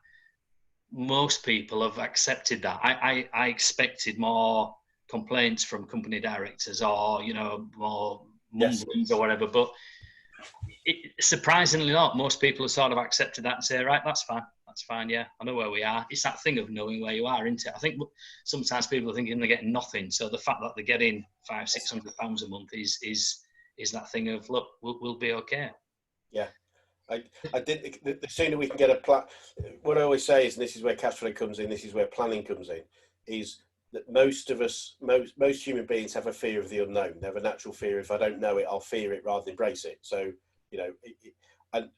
most people have accepted that. I expected more complaints from company directors or, you know, more mumblings or whatever, but surprisingly not. Most people have sort of accepted that and say, right, that's fine, yeah, I know where we are. It's that thing of knowing where you are, isn't it? I think sometimes people are thinking they're getting nothing, so the fact that they're getting £500-600 a month is that thing of, look, we'll be okay. Yeah. I did. The sooner we can get a plan. What I always say is, and this is where cash flow comes in, this is where planning comes in, is that most of us, most human beings have a fear of the unknown. They have a natural fear. If I don't know it, I'll fear it rather than embrace it. So, you know,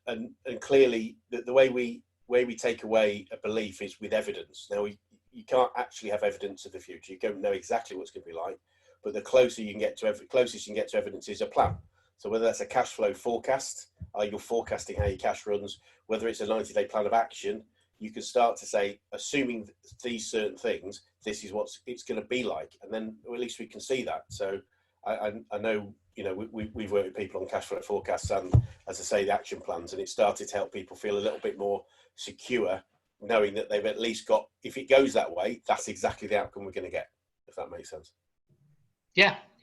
and clearly the way we take away a belief is with evidence. Now, you can't actually have evidence of the future. You don't know exactly what's going to be like, but the closest you can get to evidence is a plan. So whether that's a cash flow forecast, you're forecasting how your cash runs, whether it's a 90-day plan of action, you can start to say, assuming these certain things, this is what it's going to be like. And then at least we can see that. So I know, you know, we've worked with people on cash flow forecasts and, as I say, the action plans, and it started to help people feel a little bit more secure, knowing that they've at least got, if it goes that way, that's exactly the outcome we're going to get, if that makes sense.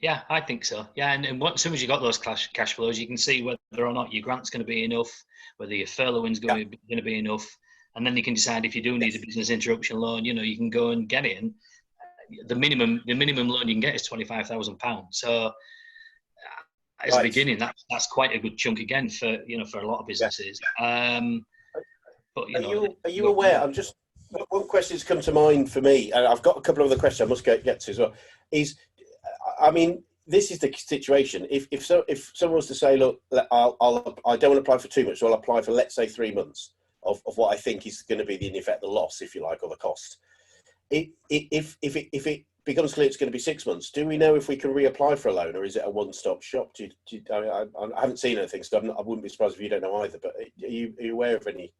Yeah, I think so. Yeah, and as soon as you got those cash flows, you can see whether or not your grant's going to be enough, whether your furloughing's going to be enough, and then you can decide if you do need a business interruption loan. You know, you can go and get it, and the minimum loan you can get is £25,000. So as a beginning, that's quite a good chunk again for a lot of businesses. But are you aware? I'm just, one question has come to mind for me, and I've got a couple of other questions I must get to as well. I mean, this is the situation. If someone was to say, look, I don't want to apply for too much, so I'll apply for, let's say, 3 months of what I think is going to be in effect the loss, if you like, or the cost. If it becomes clear it's going to be 6 months, do we know if we can reapply for a loan, or is it a one-stop shop? I haven't seen anything, so I wouldn't be surprised if you don't know either. But are you aware of any?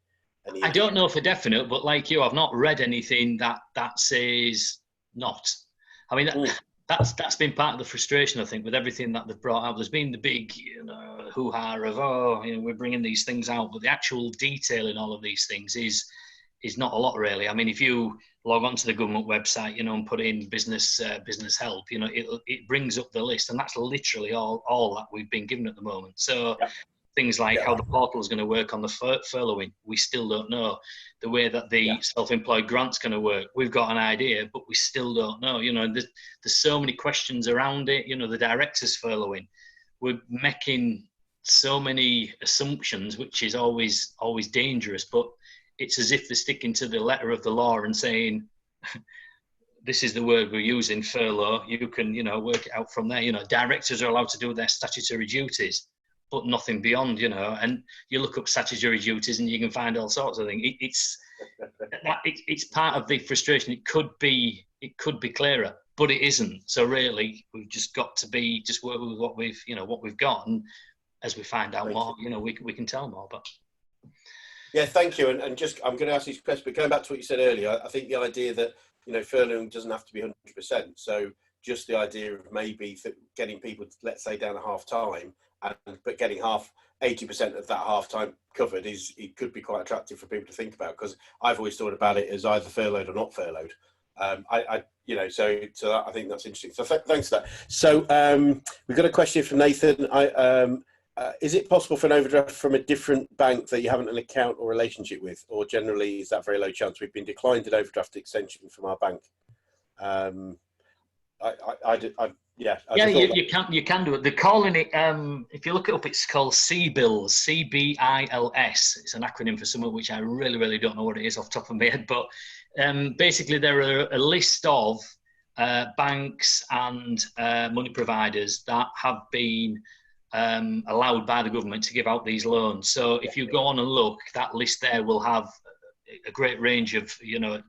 I don't know for definite, but like you, I've not read anything that says not. I mean, that's been part of the frustration, I think, with everything that they've brought out. There's been the big, hoo-ha of, we're bringing these things out, but the actual detail in all of these things is not a lot, really. I mean, if you log onto the government website, and put in business help, it brings up the list, and that's literally all that we've been given at the moment. So. Yeah. Things like how the portal is going to work on the furloughing, we still don't know. The way that the self-employed grant's going to work, we've got an idea, but we still don't know. There's so many questions around it. The directors furloughing, we're making so many assumptions, which is always dangerous. But it's as if they're sticking to the letter of the law and saying, this is the word we're using, furlough. You can, work it out from there. Directors are allowed to do their statutory duties, but nothing beyond, and you look up statutory duties and you can find all sorts of things. It's part of the frustration. It could be clearer, but it isn't. So really, we've just got to work with what we've got, and as we find out more, we can tell more. But yeah, thank you. And just, I'm going to ask these questions, but going back to what you said earlier, I think the idea that furloughing doesn't have to be 100%. So just the idea of maybe getting people, let's say, down to half time, but getting 80% of that half time covered it could be quite attractive for people to think about, because I've always thought about it as either furloughed or not furloughed. So I think that's interesting. So thanks for that. So we've got a question from Nathan. Is it possible for an overdraft from a different bank that you haven't an account or relationship with, or generally is that very low chance? We've been declined an overdraft extension from our bank. You can do it. They're calling it, if you look it up, it's called CBILS, CBILS. It's an acronym for something which I really, really don't know what it is off the top of my head. But basically, there are a list of banks and money providers that have been allowed by the government to give out these loans. So if you go on and look, that list there will have a great range of,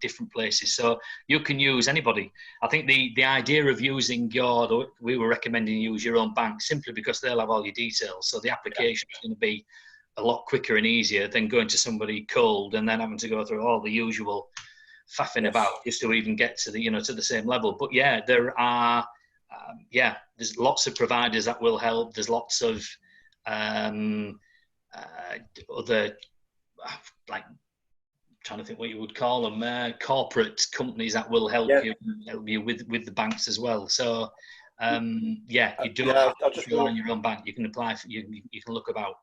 different places. So you can use anybody. I think the idea of using we were recommending you use your own bank simply because they'll have all your details. So the application is going to be a lot quicker and easier than going to somebody cold and then having to go through all the usual faffing about just to even get to the same level. But yeah, there are, there's lots of providers that will help. There's lots of other, like, trying to think what you would call them, corporate companies that will help you with the banks as well. So you don't have to rely on your own bank. You can apply for, you can look about.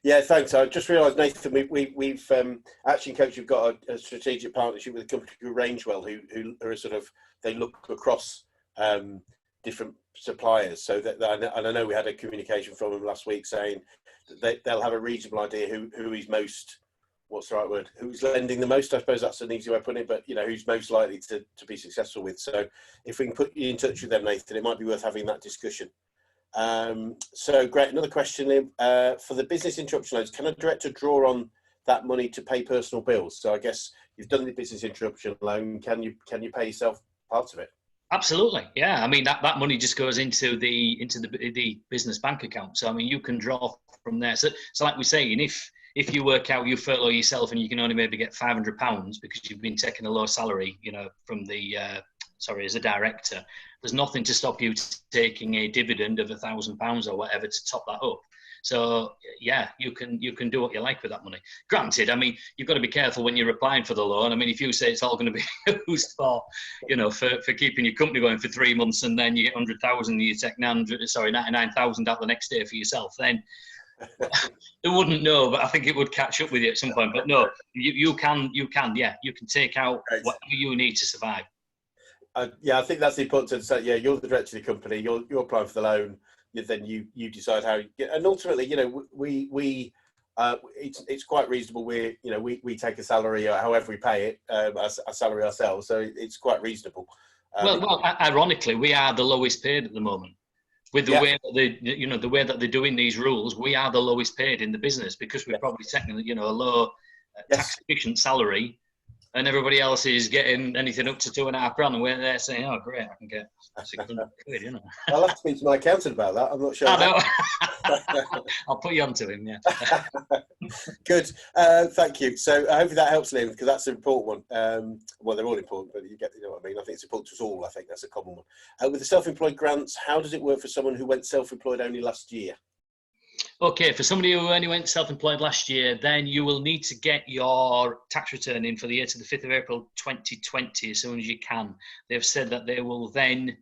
Yeah, thanks. I just realised, Nathan, we've actually in Coach, we've got a strategic partnership with a company called Rangewell, who are sort of, they look across different suppliers. So that, and I know we had a communication from them last week saying that they'll have a reasonable idea who is most, what's the right word, who's lending the most. I suppose that's an easy way of putting it, but who's most likely to be successful with. So if we can put you in touch with them, Nathan, it might be worth having that discussion. So great. Another question, Liam. For the business interruption loans, can a director draw on that money to pay personal bills? So I guess you've done the business interruption loan. Can you pay yourself part of it? Absolutely, yeah. I mean that money just goes into the business bank account. So I mean you can draw from there. So like we're saying, if you work out you furlough yourself and you can only maybe get £500 because you've been taking a low salary, from the as a director, there's nothing to stop you taking a dividend of £1,000 or whatever to top that up. So yeah, you can do what you like with that money. Granted, I mean you've got to be careful when you're applying for the loan. I mean, if you say it's all going to be used for, for keeping your company going for 3 months and then you get 100,000 and you take 99,000 out the next day for yourself, then they wouldn't know. But I think it would catch up with you at some point. But no, you can take out whatever you need to survive. I think that's important to say. Yeah, you're the director of the company. You're applying for the loan. Then you decide how you get. And ultimately, it's quite reasonable. We take a salary, or however we pay it, a salary ourselves. So it's quite reasonable. Well, ironically, we are the lowest paid at the moment. With the way that the way that they're doing these rules, we are the lowest paid in the business because we're probably technically, a low tax efficient salary. And everybody else is getting anything up to £2.5 grand, and we're there saying, "Oh, great, I can get 600 quid." I'll have to speak to my accountant about that. I'm not sure. I'll put you onto him. Yeah. Good. Thank you. So hopefully that helps, Liam, because that's an important one. Well, they're all important, but you know what I mean. I think it's important to us all. I think that's a common one. With the self-employed grants, how does it work for someone who went self-employed only last year? Okay, for somebody who only went self-employed last year, then you will need to get your tax return in for the year to the 5th of April 2020 as soon as you can. They've said that they will then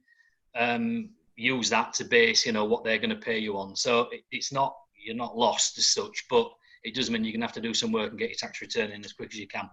use that to base, what they're going to pay you on. So you're not lost as such, but it does mean you're going to have to do some work and get your tax return in as quick as you can.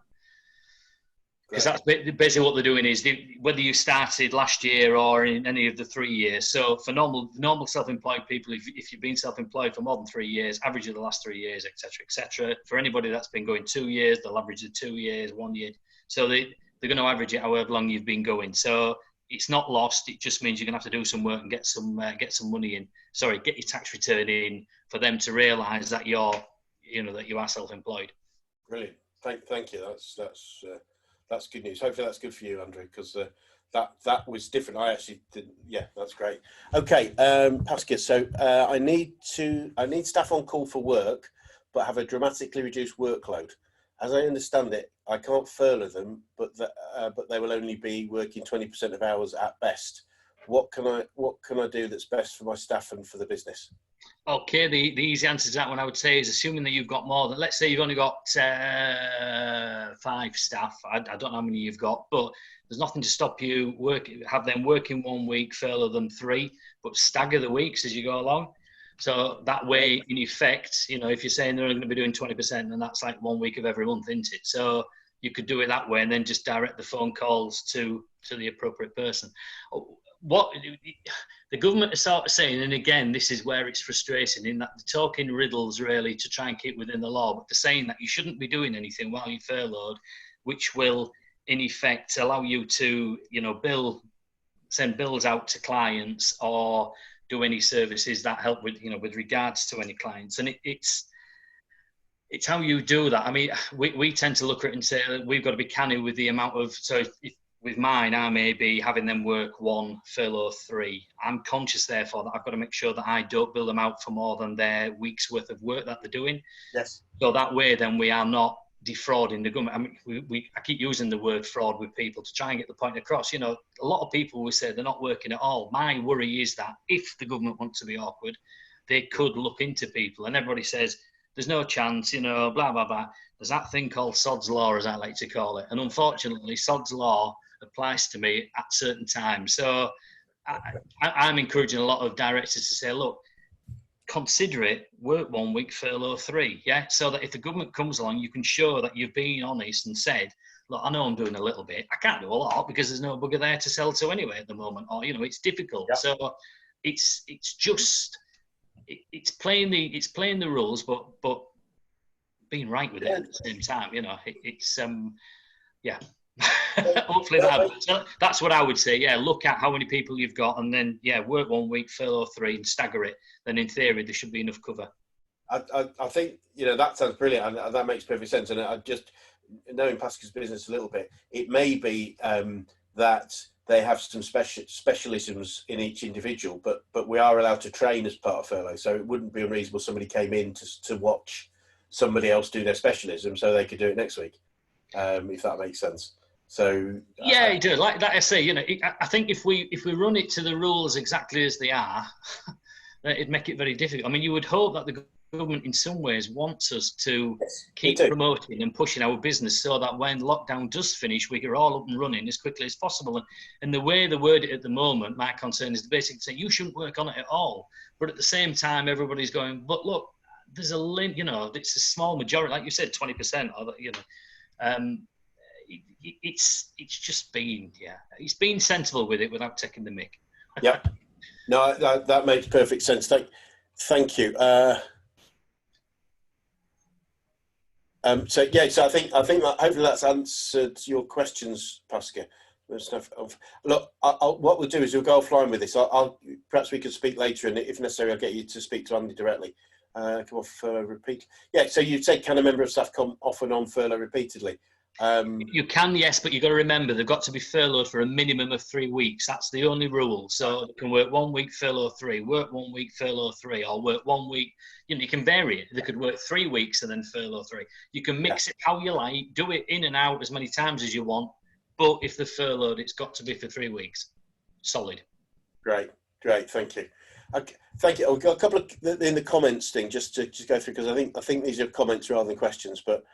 Because that's basically what they're doing is whether you started last year or in any of the 3 years. So for normal self-employed people, if you've been self-employed for more than 3 years, average of the last 3 years, etc. For anybody that's been going 2 years, they'll average the 2 years, 1 year. So they're going to average it however long you've been going. So it's not lost. It just means you're going to have to do some work and get some money in. Get your tax return in for them to realise that you are self-employed. Brilliant. Thank you. That's good news. Hopefully that's good for you, Andrew, because that was different. I actually didn't. Yeah, that's great. Okay, Pascal. So I need staff on call for work, but have a dramatically reduced workload. As I understand it, I can't furlough them, but they will only be working 20% of hours at best. What can I do that's best for my staff and for the business? Okay, the easy answer to that one I would say is assuming that you've got more than, let's say you've only got 5 staff. I don't know how many you've got, but there's nothing to stop you have them working 1 week, furlough them 3, but stagger the weeks as you go along. So that way, in effect, if you're saying they're only going to be doing 20%, then that's like 1 week of every month, isn't it? So you could do it that way and then just direct the phone calls to the appropriate person. What the government is sort of saying, and again, this is where it's frustrating, in that they're talking riddles really to try and keep within the law, but they're saying that you shouldn't be doing anything while you're furloughed, which will in effect allow you to, send bills out to clients or do any services that help with, with regards to any clients. And it's how you do that. I mean, we tend to look at it and say that we've got to be canny with the amount of, so if with mine, I may be having them work 1, furlough 3. I'm conscious, therefore, that I've got to make sure that I don't bill them out for more than their week's worth of work that they're doing. Yes. So that way, then we are not defrauding the government. I mean, I keep using the word fraud with people to try and get the point across. A lot of people will say they're not working at all. My worry is that if the government wants to be awkward, they could look into people. And everybody says, there's no chance, blah, blah, blah. There's that thing called sod's law, as I like to call it. And unfortunately, sod's law applies to me at certain times. So I'm encouraging a lot of directors to say, look, consider it, work 1 week, furlough 3, yeah? So that if the government comes along, you can show that you've been honest and said, look, I know I'm doing a little bit. I can't do a lot because there's no bugger there to sell to anyway at the moment, or, it's difficult. Yeah. So it's playing the rules, but being right with it at the same time, yeah. Hopefully that's what I would say. Yeah, look at how many people you've got, and then work 1 week, furlough 3, and stagger it. Then in theory there should be enough cover. I think that sounds brilliant, and that makes perfect sense. And I just knowing Pasca's business a little bit, it may be that they have some specialisms in each individual, but we are allowed to train as part of furlough, so it wouldn't be unreasonable somebody came in to watch somebody else do their specialism, so they could do it next week, if that makes sense. So yeah, it does. Like I say, I think if we run it to the rules exactly as they are, it'd make it very difficult. I mean, you would hope that the government, in some ways, wants us to keep promoting and pushing our business, so that when lockdown does finish, we are all up and running as quickly as possible. And the way they word it at the moment, my concern is basically say you shouldn't work on it at all. But at the same time, everybody's going, but look, there's a limit. It's a small majority, like you said, 20%. Or it's just being he's being sensible with it without taking the mick. Yeah, no, that makes perfect sense. Thank you. So I think that hopefully that's answered your questions, Pasca. Look, what we'll do is we'll go offline with this. Perhaps we could speak later, and if necessary, I'll get you to speak to Andy directly. Come off furlough repeat. Yeah, so you say, can a member of staff come off and on furlough repeatedly? You can, yes, but you've got to remember they've got to be furloughed for a minimum of 3 weeks. That's the only rule. So they can work 1 week, furlough 3, work 1 week, furlough 3, or work 1 week. You can vary it. They could work 3 weeks and then furlough 3. You can mix it how you like, do it in and out as many times as you want. But if they're furloughed, it's got to be for 3 weeks. Solid. Great. Thank you. Okay, thank you. I've got a couple of in the comments thing just to go through, because I think these are comments rather than questions. But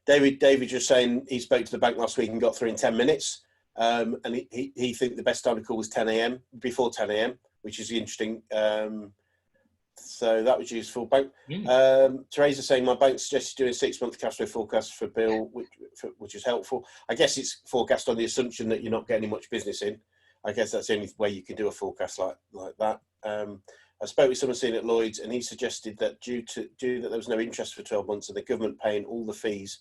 David just saying he spoke to the bank last week and got through in 10 minutes, and he think the best time to call was 10 a.m. before 10 a.m., which is interesting. So that was useful. Bank. Teresa saying my bank suggested doing a 6-month cash flow forecast for Bill, which is helpful. I guess it's forecast on the assumption that you're not getting much business in. I guess that's the only way you can do a forecast like that. I spoke with someone seen at Lloyd's, and he suggested that due that there was no interest for 12 months and the government paying all the fees,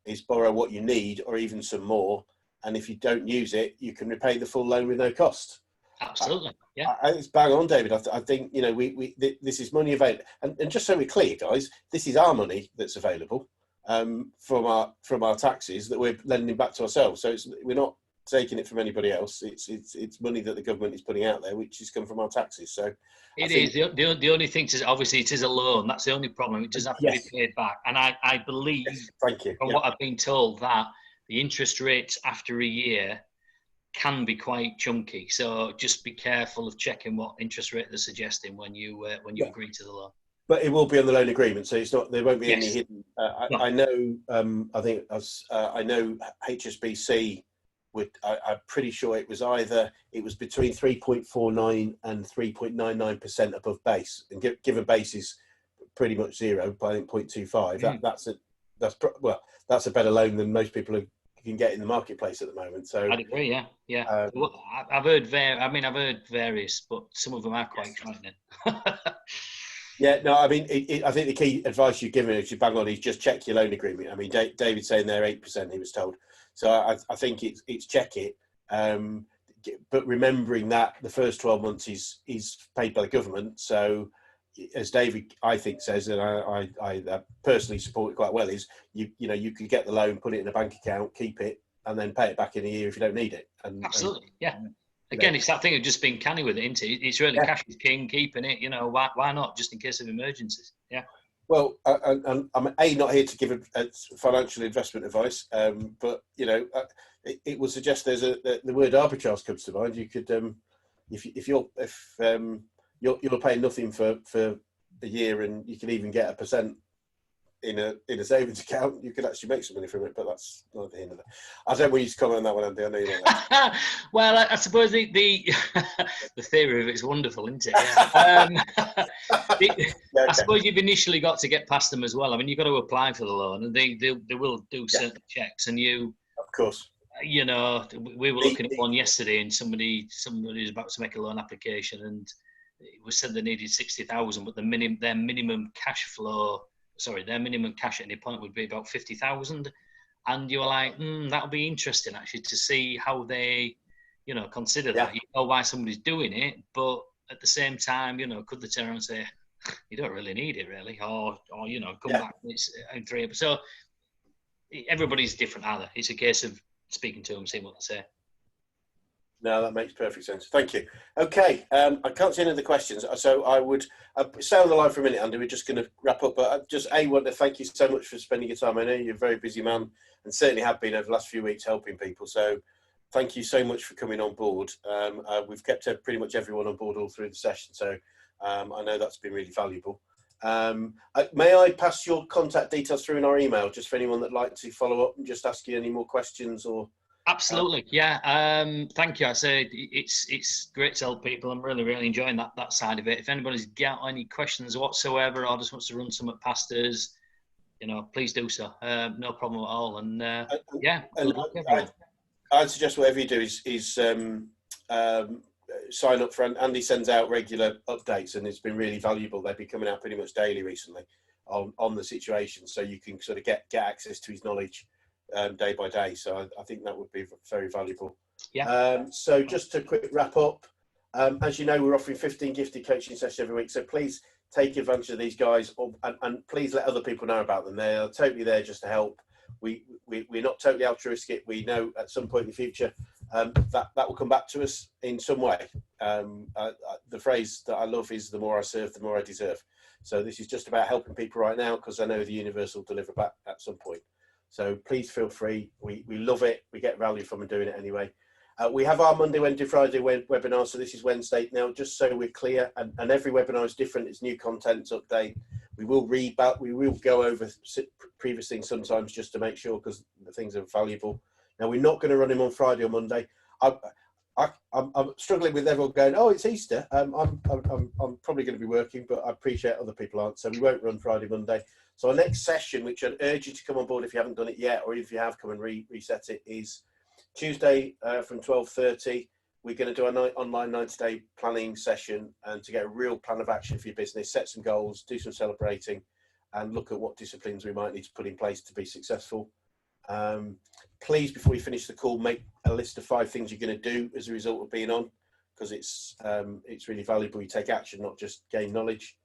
is borrow what you need or even some more, and if you don't use it, you can repay the full loan with no cost. Absolutely, yeah. It's bang on, David. I think this is money available, and just so we're clear, guys, this is our money that's available from our taxes that we're lending back to ourselves. So we're not taking it from anybody else. It's money that the government is putting out there, which has come from our taxes. So it is the only thing is, obviously it is a loan. That's the only problem. It does have to be paid back. And I believe, thank you, from what I've been told, that the interest rates after a year can be quite chunky. So just be careful of checking what interest rate they're suggesting when you agree to the loan. But it will be on the loan agreement, so it's not. There won't be any hidden. I know. I know HSBC. I'm pretty sure it was between 3.49 and 3.99% above base, and given base is pretty much zero, I think 0.25. That's a better loan than most people can get in the marketplace at the moment. So I'd agree. Yeah. I've heard various, but some of them are quite frightening. Yeah, no, I mean, I think the key advice you're giving, if you bang on, is just check your loan agreement. I mean, David's saying they're 8%, he was told. So I think it's check it. But remembering that the first 12 months is paid by the government. So as David, I think, says, and I personally support it quite well, is you could get the loan, put it in a bank account, keep it, and then pay it back in a year if you don't need it. Absolutely, yeah. Again, it's that thing of just being canny with it, isn't it? It's really cash is king, keeping it. Why not? Just in case of emergencies. Yeah. Well, I'm not here to give a financial investment advice, but it will suggest the word arbitrage comes to mind. You could, if you're paying nothing for a year, and you can even get 1% in a savings account, you could actually make some money from it. But that's not the end of it. I don't want you to comment on that one, Andy. I know you know that. Well, I suppose the the theory of it's wonderful, isn't it? Yeah. I suppose you've initially got to get past them as well. I mean, you've got to apply for the loan, and they will do certain checks, and of course. We were looking at one yesterday, and somebody was about to make a loan application, and it was said they needed 60,000, but their minimum cash at any point would be about 50,000, and you were like, that'll be interesting actually to see how they, consider that. You know why somebody's doing it, but at the same time, could they turn around and say, you don't really need it, really, or come back in 3 years. So everybody's different, either. It's a case of speaking to them, seeing what they say. No, that makes perfect sense. Thank you. Okay, I can't see any other questions, so I would stay on the line for a minute, Andy. We're just going to wrap up, but I just want to thank you so much for spending your time. I know you're a very busy man, and certainly have been over the last few weeks helping people. So thank you so much for coming on board. We've kept pretty much everyone on board all through the session, so I know that's been really valuable. May I pass your contact details through in our email, just for anyone that'd like to follow up and just ask you any more questions or... Absolutely, yeah. Thank you. I say it's great to help people. I'm really, really enjoying that side of it. If anybody's got any questions whatsoever, or just wants to run something past us, please do so. No problem at all. And good luck, everyone. I'd suggest whatever you do is sign up for. Andy sends out regular updates, and it's been really valuable. They've been coming out pretty much daily recently on the situation, so you can sort of get access to his knowledge day by day. So I think that would be very valuable. Yeah. So just to quick wrap up, as you know, we're offering 15 gifted coaching sessions every week. So please take advantage of these guys, and please let other people know about them. They are totally there just to help. We're not totally altruistic. We know at some point in the future that will come back to us in some way. The phrase that I love is, the more I serve, the more I deserve. So this is just about helping people right now, because I know the universe will deliver back at some point. So please feel free. We love it. We get value from doing it anyway. We have our Monday, Wednesday, Friday webinar. So this is Wednesday now, just so we're clear. And every webinar is different. It's new content to update. We will read back. We will go over previous things sometimes just to make sure, because the things are valuable. Now, we're not going to run him on Friday or Monday. I'm struggling with everyone going, oh, it's Easter. I'm probably going to be working, but I appreciate other people aren't. So we won't run Friday, Monday. So our next session, which I'd urge you to come on board if you haven't done it yet, or if you have, come and reset it, is Tuesday from 12:30. We're going to do an online 90-day planning session, and to get a real plan of action for your business, set some goals, do some celebrating, and look at what disciplines we might need to put in place to be successful. Please, before you finish the call, make a list of 5 things you're going to do as a result of being on, because it's really valuable. You take action, not just gain knowledge.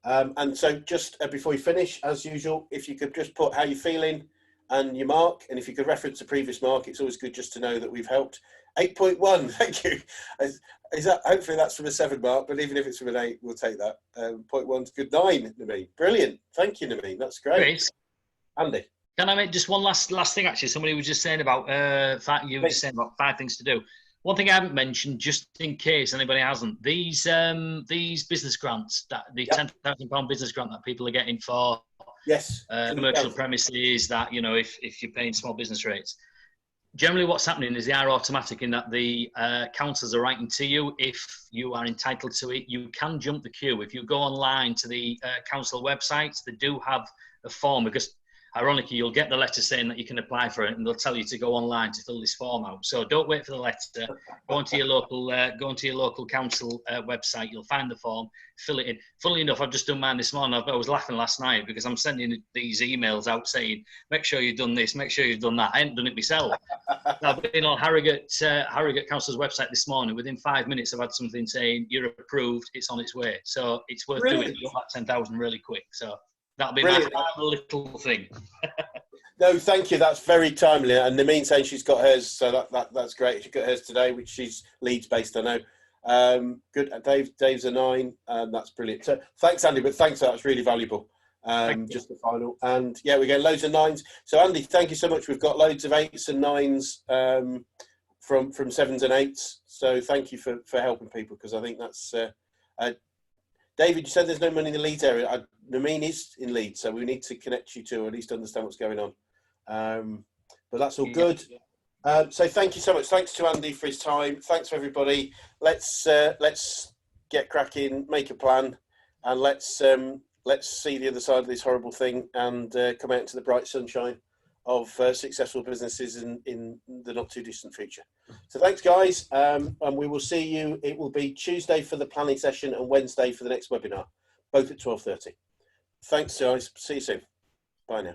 And so just before you finish, as usual, if you could just put how you're feeling and your mark, and if you could reference a previous mark, it's always good just to know that we've helped. 8.1, thank you. Is that, hopefully that's from a 7 mark, but even if it's from an 8, we'll take that. 0.1's good. 9, Namin. Brilliant. Thank you, Namin. That's great. Andy. Can I make just one last thing? Actually, somebody was just saying about you were just saying about 5 things to do. One thing I haven't mentioned, just in case anybody hasn't, these business grants, that the £10,000 business grant that people are getting for commercial premises, that if you're paying small business rates. Generally, what's happening is they are automatic, in that the councils are writing to you if you are entitled to it. You can jump the queue if you go online to the council websites. They do have a form, because ironically, you'll get the letter saying that you can apply for it, and they'll tell you to go online to fill this form out. So don't wait for the letter. Go onto your local council website. You'll find the form, fill it in. Funnily enough, I've just done mine this morning. I was laughing last night because I'm sending these emails out saying, make sure you've done this, make sure you've done that. I hadn't done it myself. I've been on Harrogate Council's website this morning. Within 5 minutes, I've had something saying you're approved. It's on its way. So it's worth doing. You got that 10,000 really quick. So that'll be my final little thing. No, thank you. That's very timely. And Nameen saying she's got hers, so that's great. She got hers today, which she's Leeds based, I know. Good. Dave's a 9, and that's brilliant. So thanks, Andy. But thanks, that's really valuable. Just the final, and yeah, we get loads of 9s. So Andy, thank you so much. We've got loads of 8s and 9s from 7s and 8s. So thank you for helping people, because I think that's. David, you said there's no money in the Leeds area. Nameen is in Leeds, so we need to connect you to, or at least understand what's going on. But that's all good. So thank you so much. Thanks to Andy for his time. Thanks for everybody. Let's get cracking, make a plan, and let's see the other side of this horrible thing and come out into the bright sunshine of successful businesses in the not too distant future. So thanks, guys, and we will see you. It will be Tuesday for the planning session and Wednesday for the next webinar, both at 12:30. Thanks, guys. See you soon. Bye now.